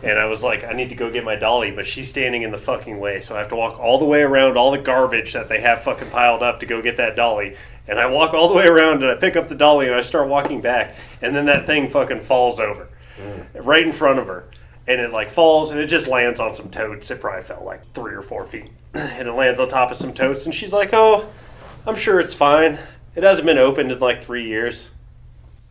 and I was like, I need to go get my dolly, but she's standing in the fucking way, so I have to walk all the way around all the garbage that they have fucking piled up to go get that dolly. And I walk all the way around and I pick up the dolly and I start walking back, and then that thing fucking falls over right in front of her. And it like falls and it just lands on some totes. It probably fell like 3 or 4 feet. And it lands on top of some totes. And she's like, oh, I'm sure it's fine. It hasn't been opened in like 3 years.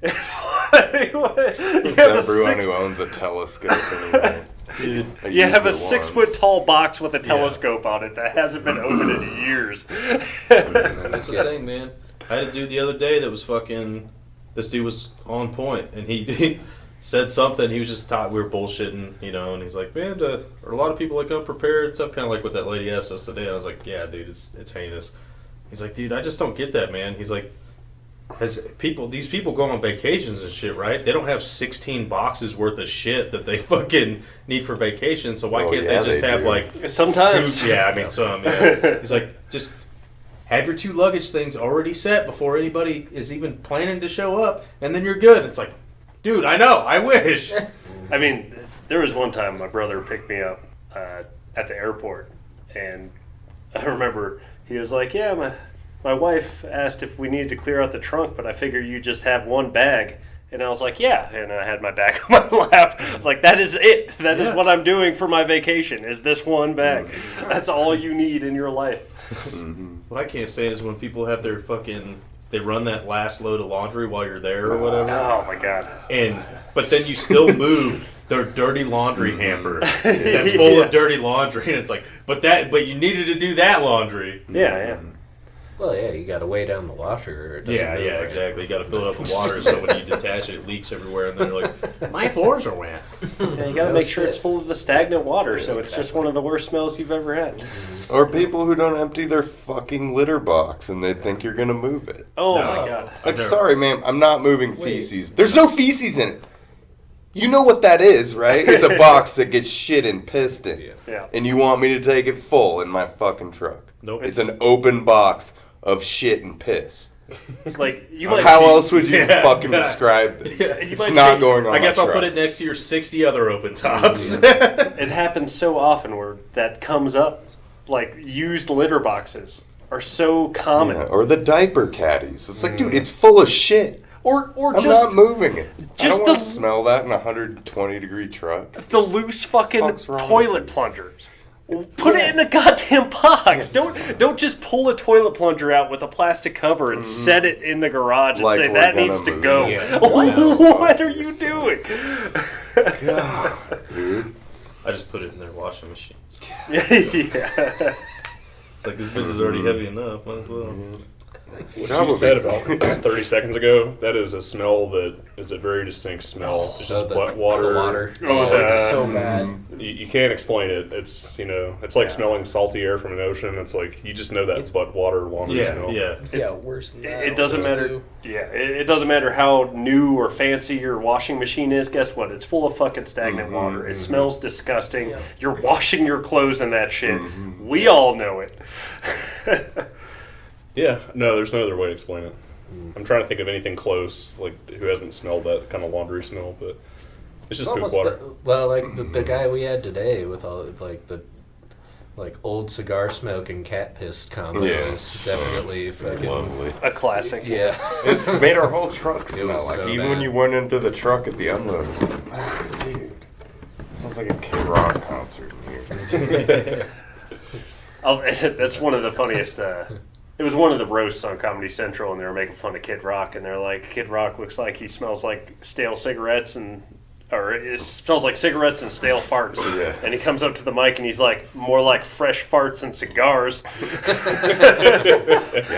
You have Everyone who owns a telescope anyway. Dude, you have a used it 6 once. foot tall box with a telescope on it that hasn't been opened in years. that's the thing, man. I had a dude the other day that was fucking. This dude was on point, and he said something. He was just taught we were bullshitting, and he's like, "Man, are a lot of people like unprepared and stuff?" Kind of like what that lady asked us today. And I was like, "Yeah, dude, it's heinous." He's like, "Dude, I just don't get that, man." He's like, these people go on vacations and shit, right? They don't have 16 boxes worth of shit that they fucking need for vacation. So why can't yeah, they just they have do. like Sometimes. 2? Yeah, I mean some. Yeah. He's like, just have your 2 luggage things already set before anybody is even planning to show up, and then you're good. It's like, dude, I know, I wish. I mean, there was one time my brother picked me up at the airport, and I remember he was like, yeah, my wife asked if we needed to clear out the trunk, but I figure you just have one bag. And I was like, yeah. And I had my bag on my lap. I was like, that is it. That is what I'm doing for my vacation, is this one bag. That's all you need in your life. What I can't stand is when people have their they run that last load of laundry while you're there or whatever. Oh, my God. But then you still move their dirty laundry hamper that's full of dirty laundry, and it's like, but you needed to do that laundry. Yeah. Well, yeah, you got to weigh down the washer. Or it doesn't Yeah, move right. exactly. You got to fill it up with water so when you detach it, it leaks everywhere, and then you're like, my floors are wet. Yeah, you got to No make sure shit. it's full of the stagnant water, so it's just Exactly. one of the worst smells you've ever had. Or people who don't empty their fucking litter box and they think you're gonna move it. Oh, No. my God. Like, never- sorry, ma'am, I'm not moving feces. There's no feces in it. You know what that is, right? It's a box that gets shit and pissed in. Yeah. And you want me to take it full in my fucking truck. Nope. It's an open box of shit and piss. Like, you might How see- else would you Yeah. fucking describe this? you It's might not say- going on I guess my I'll put truck. it next to your 60 other open tops. It happens so often where that comes up. Like, used litter boxes are so common. Yeah, or the diaper caddies. It's like, dude, it's full of shit. Or I'm just not moving it. I just don't want the- to smell that in a 120-degree truck. the loose fucking Fuck's wrong toilet with you? plungers. Put it in a goddamn box. Don't just pull a toilet plunger out with a plastic cover and set it in the garage and Like say we're that gonna needs to move go. it. Yeah. What are you doing? God, dude. I just put it in their washing machines. Yeah. It's like, this bitch is already heavy enough. Might as well. What you said about 30 seconds ago, that is a smell that is a very distinct smell. It's just the water. water. Oh, It's so bad. You can't explain it. It's it's like smelling salty air from an ocean. It's like you just know that butt water laundry smell. Yeah. Yeah, worse than that. It doesn't almost, matter. too. Yeah, it doesn't matter how new or fancy your washing machine is. Guess what? It's full of fucking stagnant water. It smells disgusting. Yeah. You're washing your clothes in that shit. We all know it. Yeah, no, there's no other way to explain it. I'm trying to think of anything close, like who hasn't smelled that kind of laundry smell, but it's just poop Almost water. like the guy we had today with all the old cigar smoking cat piss combo Yeah. is definitely fucking Lovely. A classic. yeah. It's made our whole truck smell was like. so Even bad. when you went into the truck at the unload, it's like, dude, it smells like a Kid Rock concert in here. That's one of the funniest. It was one of the roasts on Comedy Central, and they were making fun of Kid Rock, and they're like, Kid Rock looks like he smells like stale cigarettes and or it smells like cigarettes and stale farts. Yeah. And he comes up to the mic and he's like, more like fresh farts and cigars. Yeah,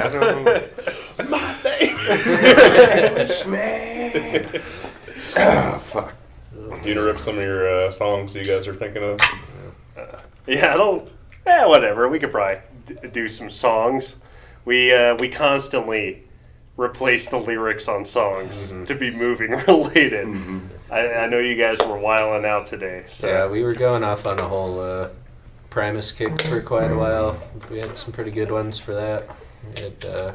I don't know. My name. Schmeg. Ah, fuck. Do you rip some of your songs you guys are thinking of? Yeah, I don't. Whatever. We could probably do some songs. We constantly replace the lyrics on songs to be moving related. I know you guys were wiling out today. So. Yeah, we were going off on a whole Primus kick for quite a while. We had some pretty good ones for that. We had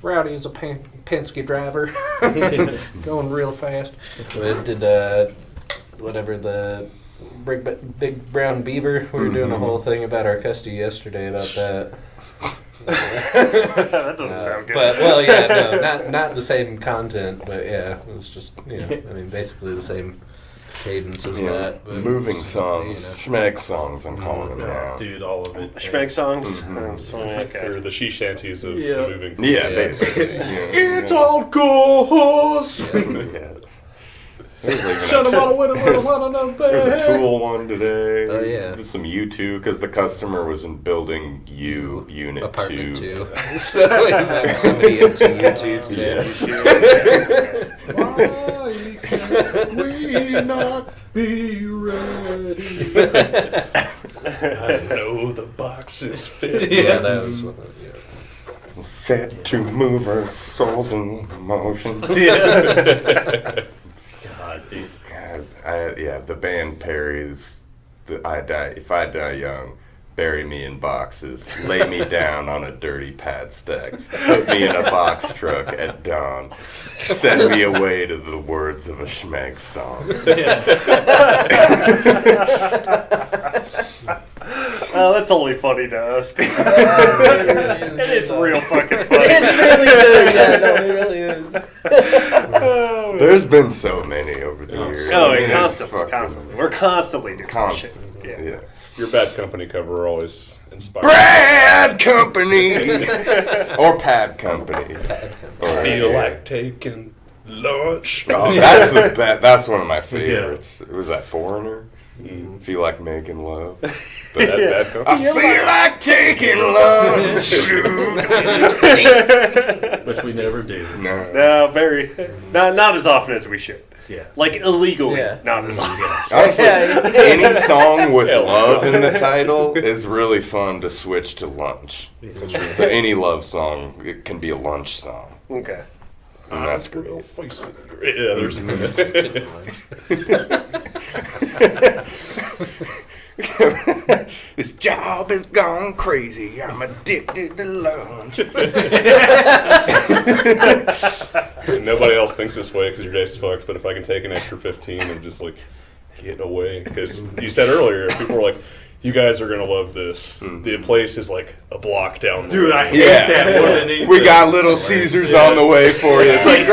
Rowdy is a Penske driver, going real fast. We did whatever the big brown beaver. We were doing a whole thing about our custody yesterday about that. That doesn't sound good. But well, yeah, no, not the same content, but yeah, it was just I mean, basically the same cadence as that. But Moving songs, Schmeg songs, I'm calling them now. Dude, all of it. Schmeg songs? Okay. Or the she shanties of the moving. Yeah, basically. It's all goes. Yeah. There's even Shut up on a window, There's a Tool one today. Oh, yeah. There's some U2 because the customer was in building U Unit Apartment 2. 2. So we met somebody into U2 today. Why can we not be ready? I know the boxes fit. Yeah, that was. Set to move our souls in motion. God, dude. Yeah, the band Perry's. If I die young, bury me in boxes, lay me down on a dirty pad stack, put me in a box truck at dawn, send me away to the words of a Schmeg song. Oh, that's only funny to us. It is real fucking funny. It's really good. Yeah, no, it really is. There's been so many over the years. Oh, I mean, it's constantly. fucking We're constantly doing constant. shit. Yeah. Your Bad Company cover always inspired. Brad Company or Pad Company. Or, Feel like taking lunch. Oh, that's one of my favorites. Was that Foreigner? Feel like making love. But Bad Company. I feel like taking lunch. Which we never do. No. No, not as often as we should. Yeah. Like illegally, Yeah. not as often. Honestly, Yeah. any song with love in the title is really fun to switch to lunch. So any love song, it can be a lunch song. Okay. And that's great. Yeah, there's This job has gone crazy. I'm addicted to lunch. Nobody else thinks this way because your day's fucked. But if I can take an extra 15 and just like get away, because you said earlier, people were like, "You guys are gonna love this." The place is like a block down. The Dude, road. I hate that more than anything. We got Little Caesars on the way for you. It's like,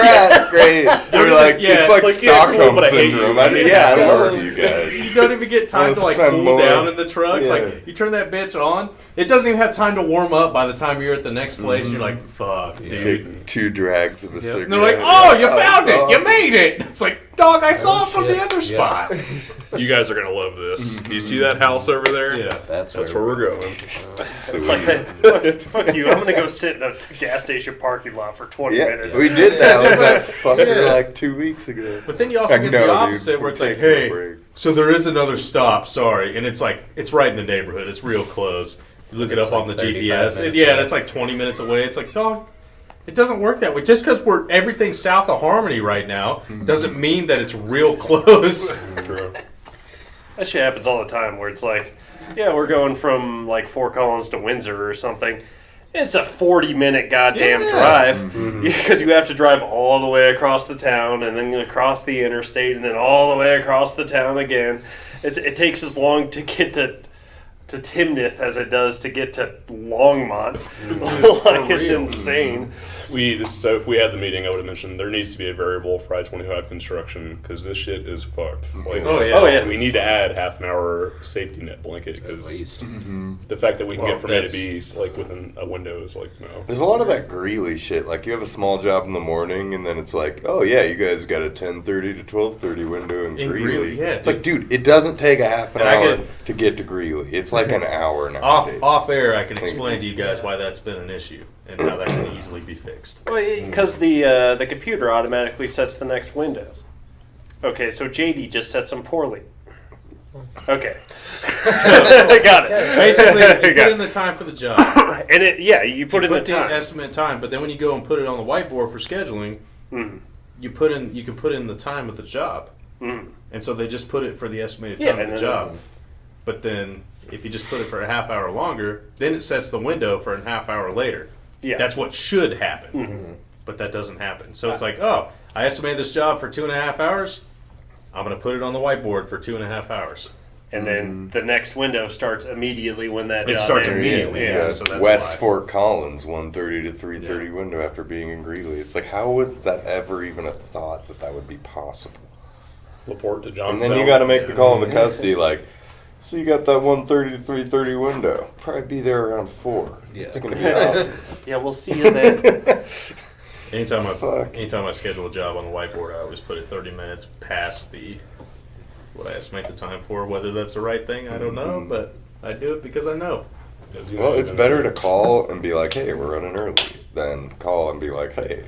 great. We're like, it's like Stockholm but I hate syndrome. you. I mean, yeah, I love you guys. You don't even get time to like Spend cool more. down in the truck. Yeah. Like you turn that bitch on, it doesn't even have time to warm up. By the time you're at the next place, you're like, "Fuck, dude." Take 2 drags of a cigarette. And they're like, "Oh, you found that's it! You awesome. made it!" It's like, "Dog, I saw it from the shit. other spot." You guys are gonna love this. You see that house over there? Yeah. That's That's where we're going. It's like, hey, fuck you. I'm gonna go sit in a gas station parking lot for 20 Yeah, minutes. we did that with that fucker like 2 weeks ago. But then you also Like, get no, the dude, opposite, where we're it's like, taking a "Hey, break." so there is another stop. Sorry," and it's like it's right in the neighborhood. It's real close. You look it It's up on like the 35 GPS, and minutes yeah, and away. it's like 20 minutes away. It's like, dog, it doesn't work that way. Just because we're everything south of Harmony right now doesn't mean that it's real close. True. That shit happens all the time where it's like, yeah, we're going from like Fort Collins to Windsor or something. It's a 40-minute goddamn drive because you have to drive all the way across the town and then across the interstate and then all the way across the town again. It takes as long to get to Timnath as it does to get to Longmont. Like, it's real. insane. So if we had the meeting, I would have mentioned there needs to be a variable for I-25 construction because this shit is fucked. Like, Oh, yeah. we need to add half an hour safety net blanket because the fact that we can get from A to B like within a window is like no. There's a lot of that Greeley shit. Like you have a small job in the morning, and then it's like, oh yeah, you guys got a 10:30 to 12:30 window in Greeley. Yeah, it's like, dude, it doesn't take a half an hour to get to Greeley. It's like an hour nowadays. Off air, I can explain to you guys why that's been an issue and how that can easily be fixed. Well, because the computer automatically sets the next windows. Okay, so JD just sets them poorly. Okay. Got it. Basically, you put in the time for the job. And you put in the time. Estimate time, but then when you go and put it on the whiteboard for scheduling, you can put in the time of the job. And so they just put it for the estimated time of the job. But then if you just put it for a half hour longer, then it sets the window for a half hour later. Yeah. That's what should happen. But that doesn't happen. So it's like, oh, I estimated this job for 2.5 hours. I'm going to put it on the whiteboard for 2.5 hours. And then the next window starts immediately when that It job starts ends. immediately. Yeah, so that's West why. Fort Collins, 1:30 to 3:30 window after being in Greeley. It's like, how was that ever even a thought that would be possible? LaPorte to And Johnstown. then you got to make the call in the custody, like, so you got that 1:30 to 3:30 window. Probably be there around 4. Yeah. It's gonna be awesome. Yeah, we'll see you then. Anytime I schedule a job on the whiteboard, I always put it 30 minutes past what I estimate the time for. Whether that's the right thing, I don't know, but I do it because I know. Well, it's better to call and be like, hey, we're running early, than call and be like, hey,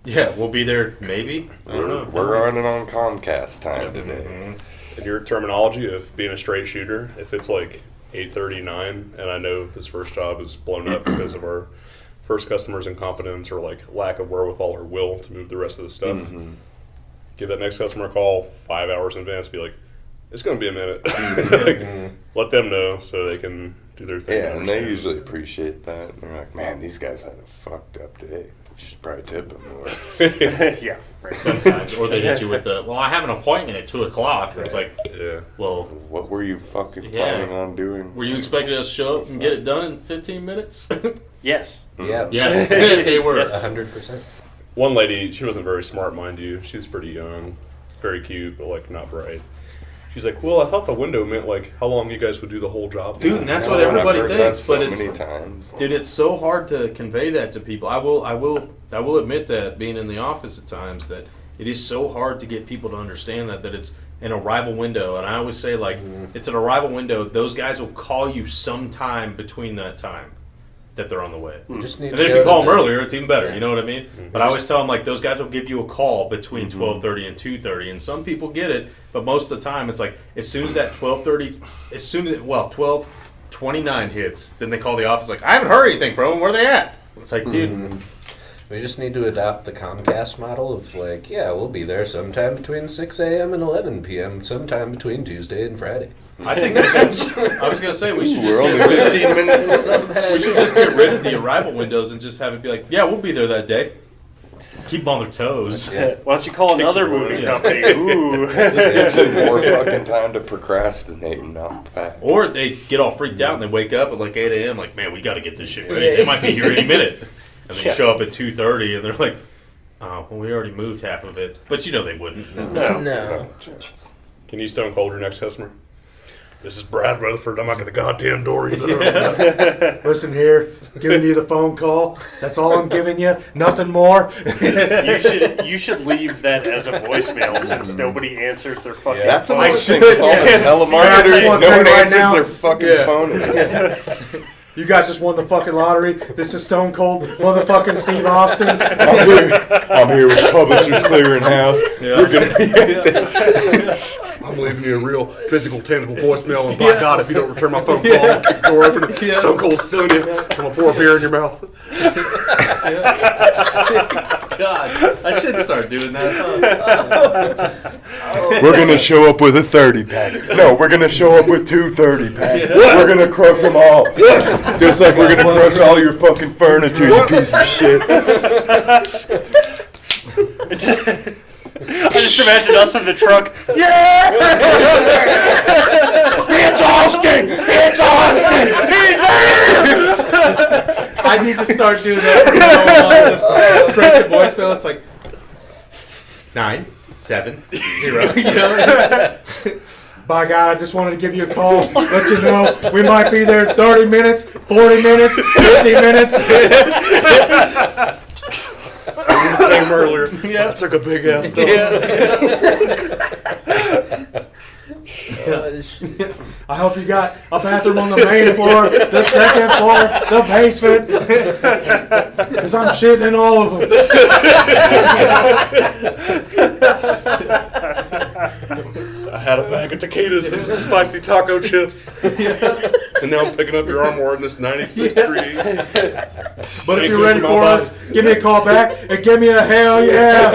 Yeah, we'll be there maybe. I don't know. we're running on Comcast time today. In your terminology of being a straight shooter, if it's like 8:39 and I know this first job is blown up because of our first customer's incompetence or like lack of wherewithal or will to move the rest of the stuff, give that next customer a call 5 hours in advance, be like, it's going to be a minute. Like, let them know so they can do their thing. Yeah, and they usually appreciate that. And they're like, man, these guys had a fucked up day. We should probably tip them more. Yeah. Right. Sometimes, or they hit you with the, well, I have an appointment at 2:00. It's like, Yeah. well, What were you fucking Yeah. planning on doing? were you expecting us to show up and get it done in 15 minutes? Yes. Yeah. Yes, they were. Yes. 100%. One lady, she wasn't very smart, mind you. She was pretty young, very cute, but like not bright. She's like, well, I thought the window meant like how long you guys would do the whole job. Dude, and that's Oh, what and everybody I've heard that thinks, so but it's many times. dude, it's so hard to convey that to people. I will admit that being in the office at times that it is so hard to get people to understand that it's an arrival window. And I always say like it's an arrival window. Those guys will call you sometime between that time that they're on the way. You just need And to then if go you call to them the- earlier, it's even better. Yeah. You know what I mean? But I always tell them like those guys will give you a call between 12:30 and 2:30, and some people get it, but most of the time it's like as soon as that 12:30, 12:29 hits, then they call the office like I haven't heard anything from them. Where are they at? It's like, dude. We just need to adopt the Comcast model of like, yeah, we'll be there sometime between 6 a.m. and 11 p.m., sometime between Tuesday and Friday. I think we should, I was gonna say we should We're just only get rid of 15 minutes. we should just get rid of the arrival windows and just have it be like, yeah, we'll be there that day. Keep them on their toes. Why don't you call another moving company? Ooh. This gives them more fucking time to procrastinate and not pack. Or they get all freaked out and they wake up at like 8 a.m. like, man, we got to get this shit ready. They might be here any minute. And they show up at 2:30 and they're like, oh, well, we already moved half of it. But you know they wouldn't. No. Can you stone cold your next customer? This is Brad Rutherford. I'm not at the goddamn door. You better Listen here, giving you the phone call. That's all I'm giving you. Nothing more. You should leave that as a voicemail since nobody answers their fucking That's phone. another thing with all the I telemarketers. just wanna No tell one you right answers now- their fucking phone anymore. You guys just won the fucking lottery. This is Stone Cold motherfucking Steve Austin. I'm here with Publishers Clearinghouse. We're gonna I'm leaving you a real physical, tangible voicemail, and by God, if you don't return my phone call, I'll kick the door open and Stone Cold stone you. I'm gonna pour a beer in your mouth. God, I should start doing that. We're gonna show up with a 30 pack. No, we're gonna show up with 2 30 packs. We're gonna crush them all. Just like we're gonna crush all your fucking furniture, you piece of shit. I just imagine us in the truck. It's Austin! It's Austin! I you just start doing that from now on, just straight to voicemail. It's like 970. You know? By God, I just wanted to give you a call, let you know we might be there 30 minutes, 40 minutes, 50 minutes. Came earlier. Yeah, that took a big ass dump. I hope you got a bathroom on the main floor, the second floor, the basement. Because I'm shitting in all of them. I had a bag of taquitos and spicy taco chips. And now I'm picking up your Armoire in this 96 degree. But if you're ready for us, give me a call back and give me a hell yeah.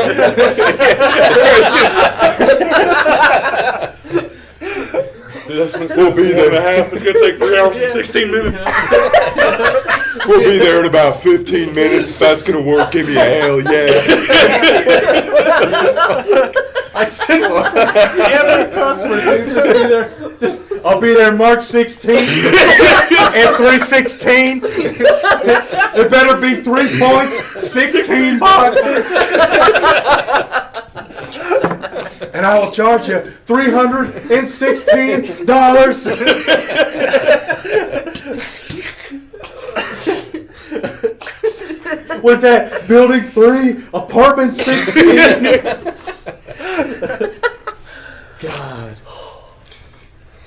We'll be there in a half. It's going to take 3 hours and 16 minutes. We'll be there in about 15 minutes. If that's gonna work, give me a hell yeah. I should have a customer, dude. Just be there. I'll be there March 16th at 3:16. It better be 3 points, 16 boxes. And I will charge you $316. What is that? Building 3, apartment 16. God.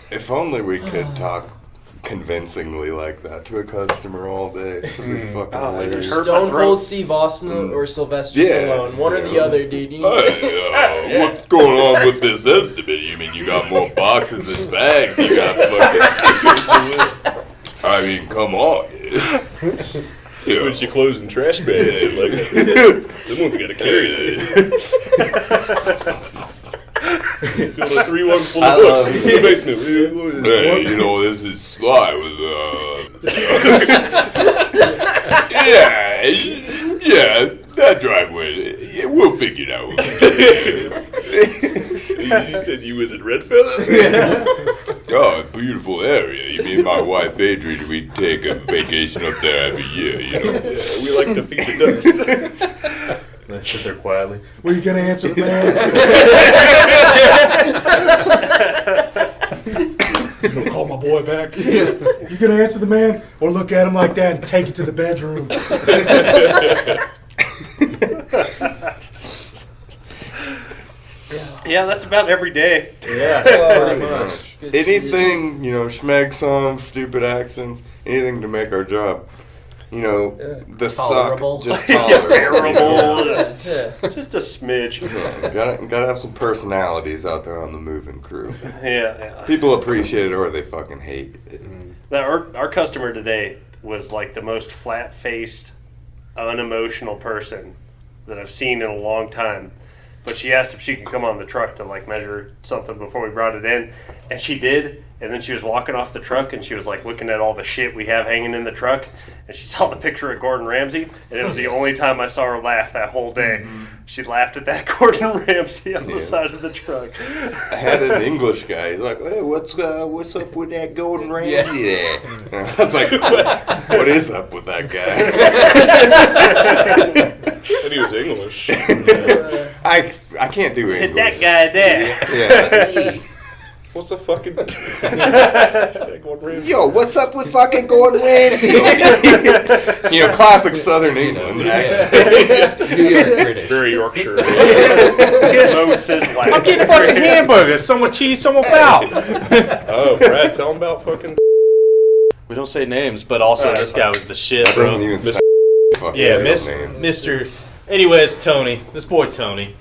If only we could talk convincingly like that to a customer all day. It'd be fucking hilarious. hurt my Stone throat. Cold Steve Austin or Sylvester Yeah. Stallone, one or the other, dude. You need Hey, what's going on with this estimate? You mean you got more boxes than bags? You got fucking. I mean, come on. Yeah. When you closing trash bags, like someone's got to carry that. Filled a 3-1 full I of books love into the basement. Hey, you know, this is Sly with, yeah, that driveway, yeah, we'll figure it out. You said you was at Redfella? Oh, beautiful area. You mean my wife Adrian, we take a vacation up there every year, you know? Yeah, we like to feed the ducks. I sit there quietly. Were you going to answer the man? You gonna call my boy back? You going to answer the man or look at him like that and take it to the bedroom? Yeah, that's about every day. Yeah, pretty much. Anything, you know, schmeg songs, stupid accents, anything to make our job, you know, the Tolerable. suck, just tolerable. Bearable. Yeah. Just a smidge. Yeah, gotta have some personalities out there on the moving crew. Yeah. People appreciate it or they fucking hate it. Now, our customer today was like the most flat-faced, unemotional person that I've seen in a long time. But she asked if she could come on the truck to like measure something before we brought it in, and she did. And then she was walking off the truck, and she was like looking at all the shit we have hanging in the truck, and she saw the picture of Gordon Ramsay, and it was the only time I saw her laugh that whole day. She laughed at that Gordon Ramsay on the side of the truck. I had an English guy. He's like, "Hey, what's up with that Gordon Ramsay there?" And I was like, "What is up with that guy?" And he was English. I can't do English. Hit that guy there. Yeah. What's the fucking... Yo, what's up with fucking Gordon Ramsay? You know, classic Southern England accent. New York British. Very Yorkshire. Moses laughed. I'm getting a bunch of hamburgers. Some with cheese, some without. Oh, Brad, tell him about fucking... We don't say names, but also this guy was the shit, That doesn't bro. even sound fucking Yeah, real name. Mr. Anyways, Tony. This boy Tony.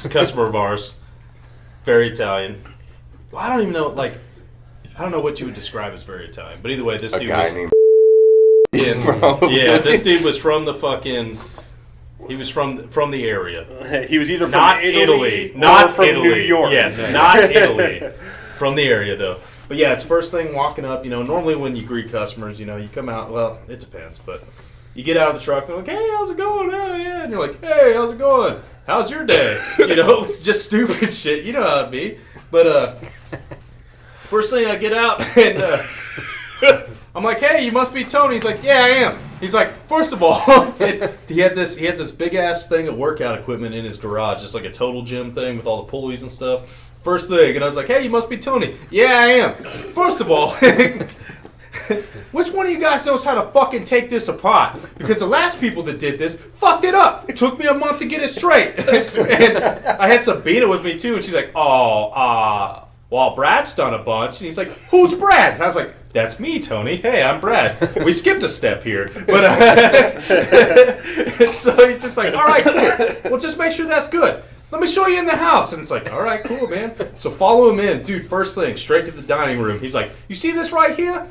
A customer of ours. Very Italian. Well, I don't even know, like, I don't know what you would describe as very Italian. But either way, this A dude guy was... named Yeah, this dude was from the fucking... He was from the area. He was either from Not Italy, or Not from Italy. New York. Yes, not Italy. From the area, though. But yeah, it's first thing walking up. You know, normally when you greet customers, you know, you come out. Well, it depends, but you get out of the truck. They're like, "Hey, how's it going? Oh yeah," and you're like, "Hey, how's it going? How's your day?" You know, it's just stupid shit. You know how it be. But first thing I get out and I'm like, "Hey, you must be Tony." He's like, "Yeah, I am." He's like, first of all, he had this big ass thing of workout equipment in his garage, just like a total gym thing with all the pulleys and stuff. First thing, and I was like, hey, you must be Tony. Yeah, I am. First of all, which one of you guys knows how to fucking take this apart? Because the last people that did this fucked it up. It took me a month to get it straight. And I had Sabina with me too, and she's like, well, Brad's done a bunch. And he's like, who's Brad? And I was like, that's me, Tony. Hey, I'm Brad. We skipped a step here. But so he's just like, all right, cool. Well, just make sure that's good. Let me show you in the house. And it's like, all right, cool, man. So follow him in. Dude, first thing, straight to the dining room. He's like, you see this right here?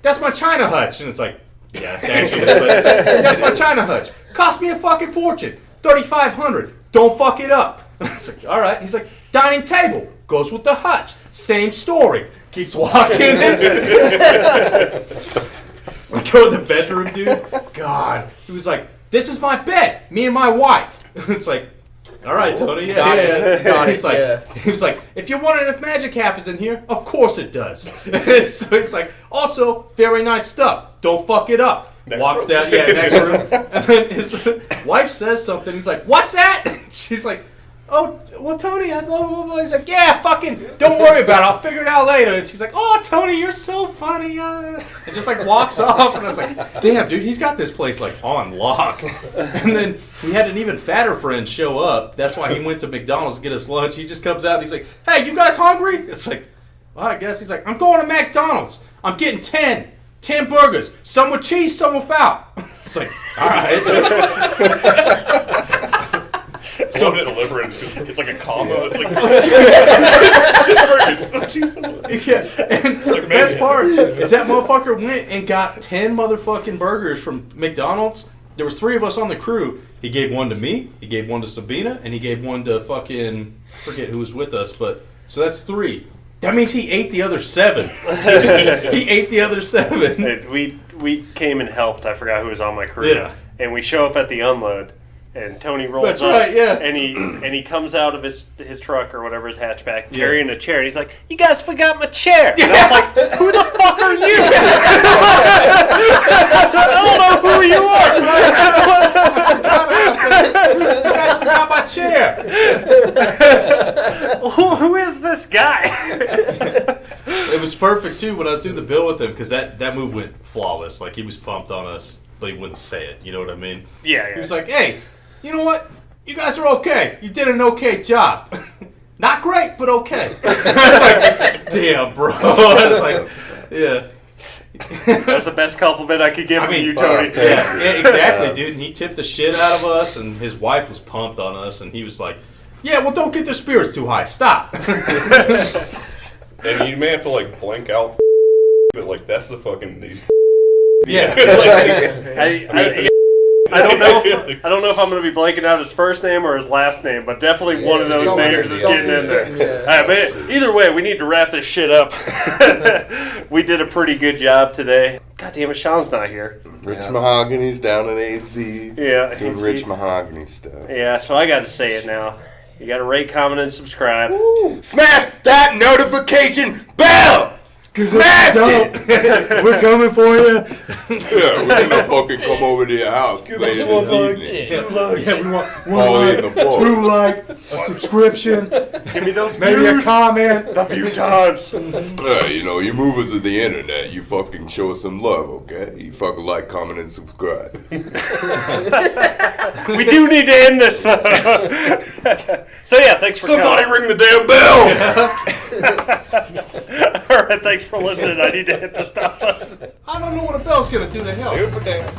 That's my China hutch. And it's like, yeah, thanks for this. But it's like, that's my China hutch. Cost me a fucking fortune. $3,500. Don't fuck it up. And I was like, all right. He's like, dining table. Goes with the hutch. Same story. Keeps walking in. We go to the bedroom, dude. God. He was like, this is my bed. Me and my wife. It's like, all right, Tony. Yeah. God, he's like, he was like, if you're wondering if magic happens in here, of course it does. So it's like, also, very nice stuff. Don't fuck it up. Walks down, next room. And then his wife says something. He's like, what's that? She's like, oh, well, Tony, blah, blah, blah. He's like, yeah, fucking, don't worry about it. I'll figure it out later. And she's like, oh, Tony, you're so funny. And just, like, walks off. And I was like, damn, dude, he's got this place, like, on lock. And then he had an even fatter friend show up. That's why he went to McDonald's to get us lunch. He just comes out and he's like, hey, you guys hungry? It's like, well, I guess. He's like, I'm going to McDonald's. I'm getting 10 burgers. Some with cheese, some without. It's like, all right. So deliverance because it's like a combo. It's like And the best part is that motherfucker went and got 10 motherfucking burgers from McDonald's. There was 3 of us on the crew. He gave one to me, he gave one to Sabina, and he gave one to fucking, I forget who was with us, but so that's 3. That means he ate the other 7. He ate the other 7. Hey, we came and helped. I forgot who was on my crew. Yeah. And we show up at the unload. And Tony rolls That's up, right, yeah. and he comes out of his truck or whatever, his hatchback, carrying a chair. And he's like, "You guys forgot my chair." And I was like, "Who the fuck are you?" I don't know who you are. You guys forgot my chair. Who is this guy? It was perfect too when I was doing the bill with him because that move went flawless. Like he was pumped on us, but he wouldn't say it. You know what I mean? Yeah. He was like, "Hey, you know what? You guys are okay. You did an okay job. Not great, but okay." I was like, "Damn, bro." I was like, "Yeah." That's the best compliment I could give you, Tony. Yeah, exactly, dude. And he tipped the shit out of us, and his wife was pumped on us, and he was like, "Yeah, well, don't get their spirits too high. Stop." And you may have to like blank out, but like that's the fucking these. Yeah. I don't know if I'm going to be blanking out his first name or his last name, but definitely one of those names is getting in there. But either way, we need to wrap this shit up. We did a pretty good job today. God damn it, Sean's not here. Rich Mahogany's down in AC. Yeah. Doing Rich Mahogany stuff. Yeah, so I got to say it now. You got to rate, comment, and subscribe. Woo. Smash that notification bell! Smash it! We're coming for you. Yeah, we're gonna fucking come over to your house later this evening. 2 likes. Yeah, we want Follow 1 in the like, book. 2 like, a subscription, Give me those maybe views. a comment. A few times. Yeah, you know, you movers of the internet, you fucking show us some love, okay? You fucking like, comment, and subscribe. We do need to end this, though. So, yeah, thanks for Somebody coming. ring the damn bell! All right, thanks for listening. I need to hit the stop button. I don't know what a bell's gonna do to help. Do it for damn.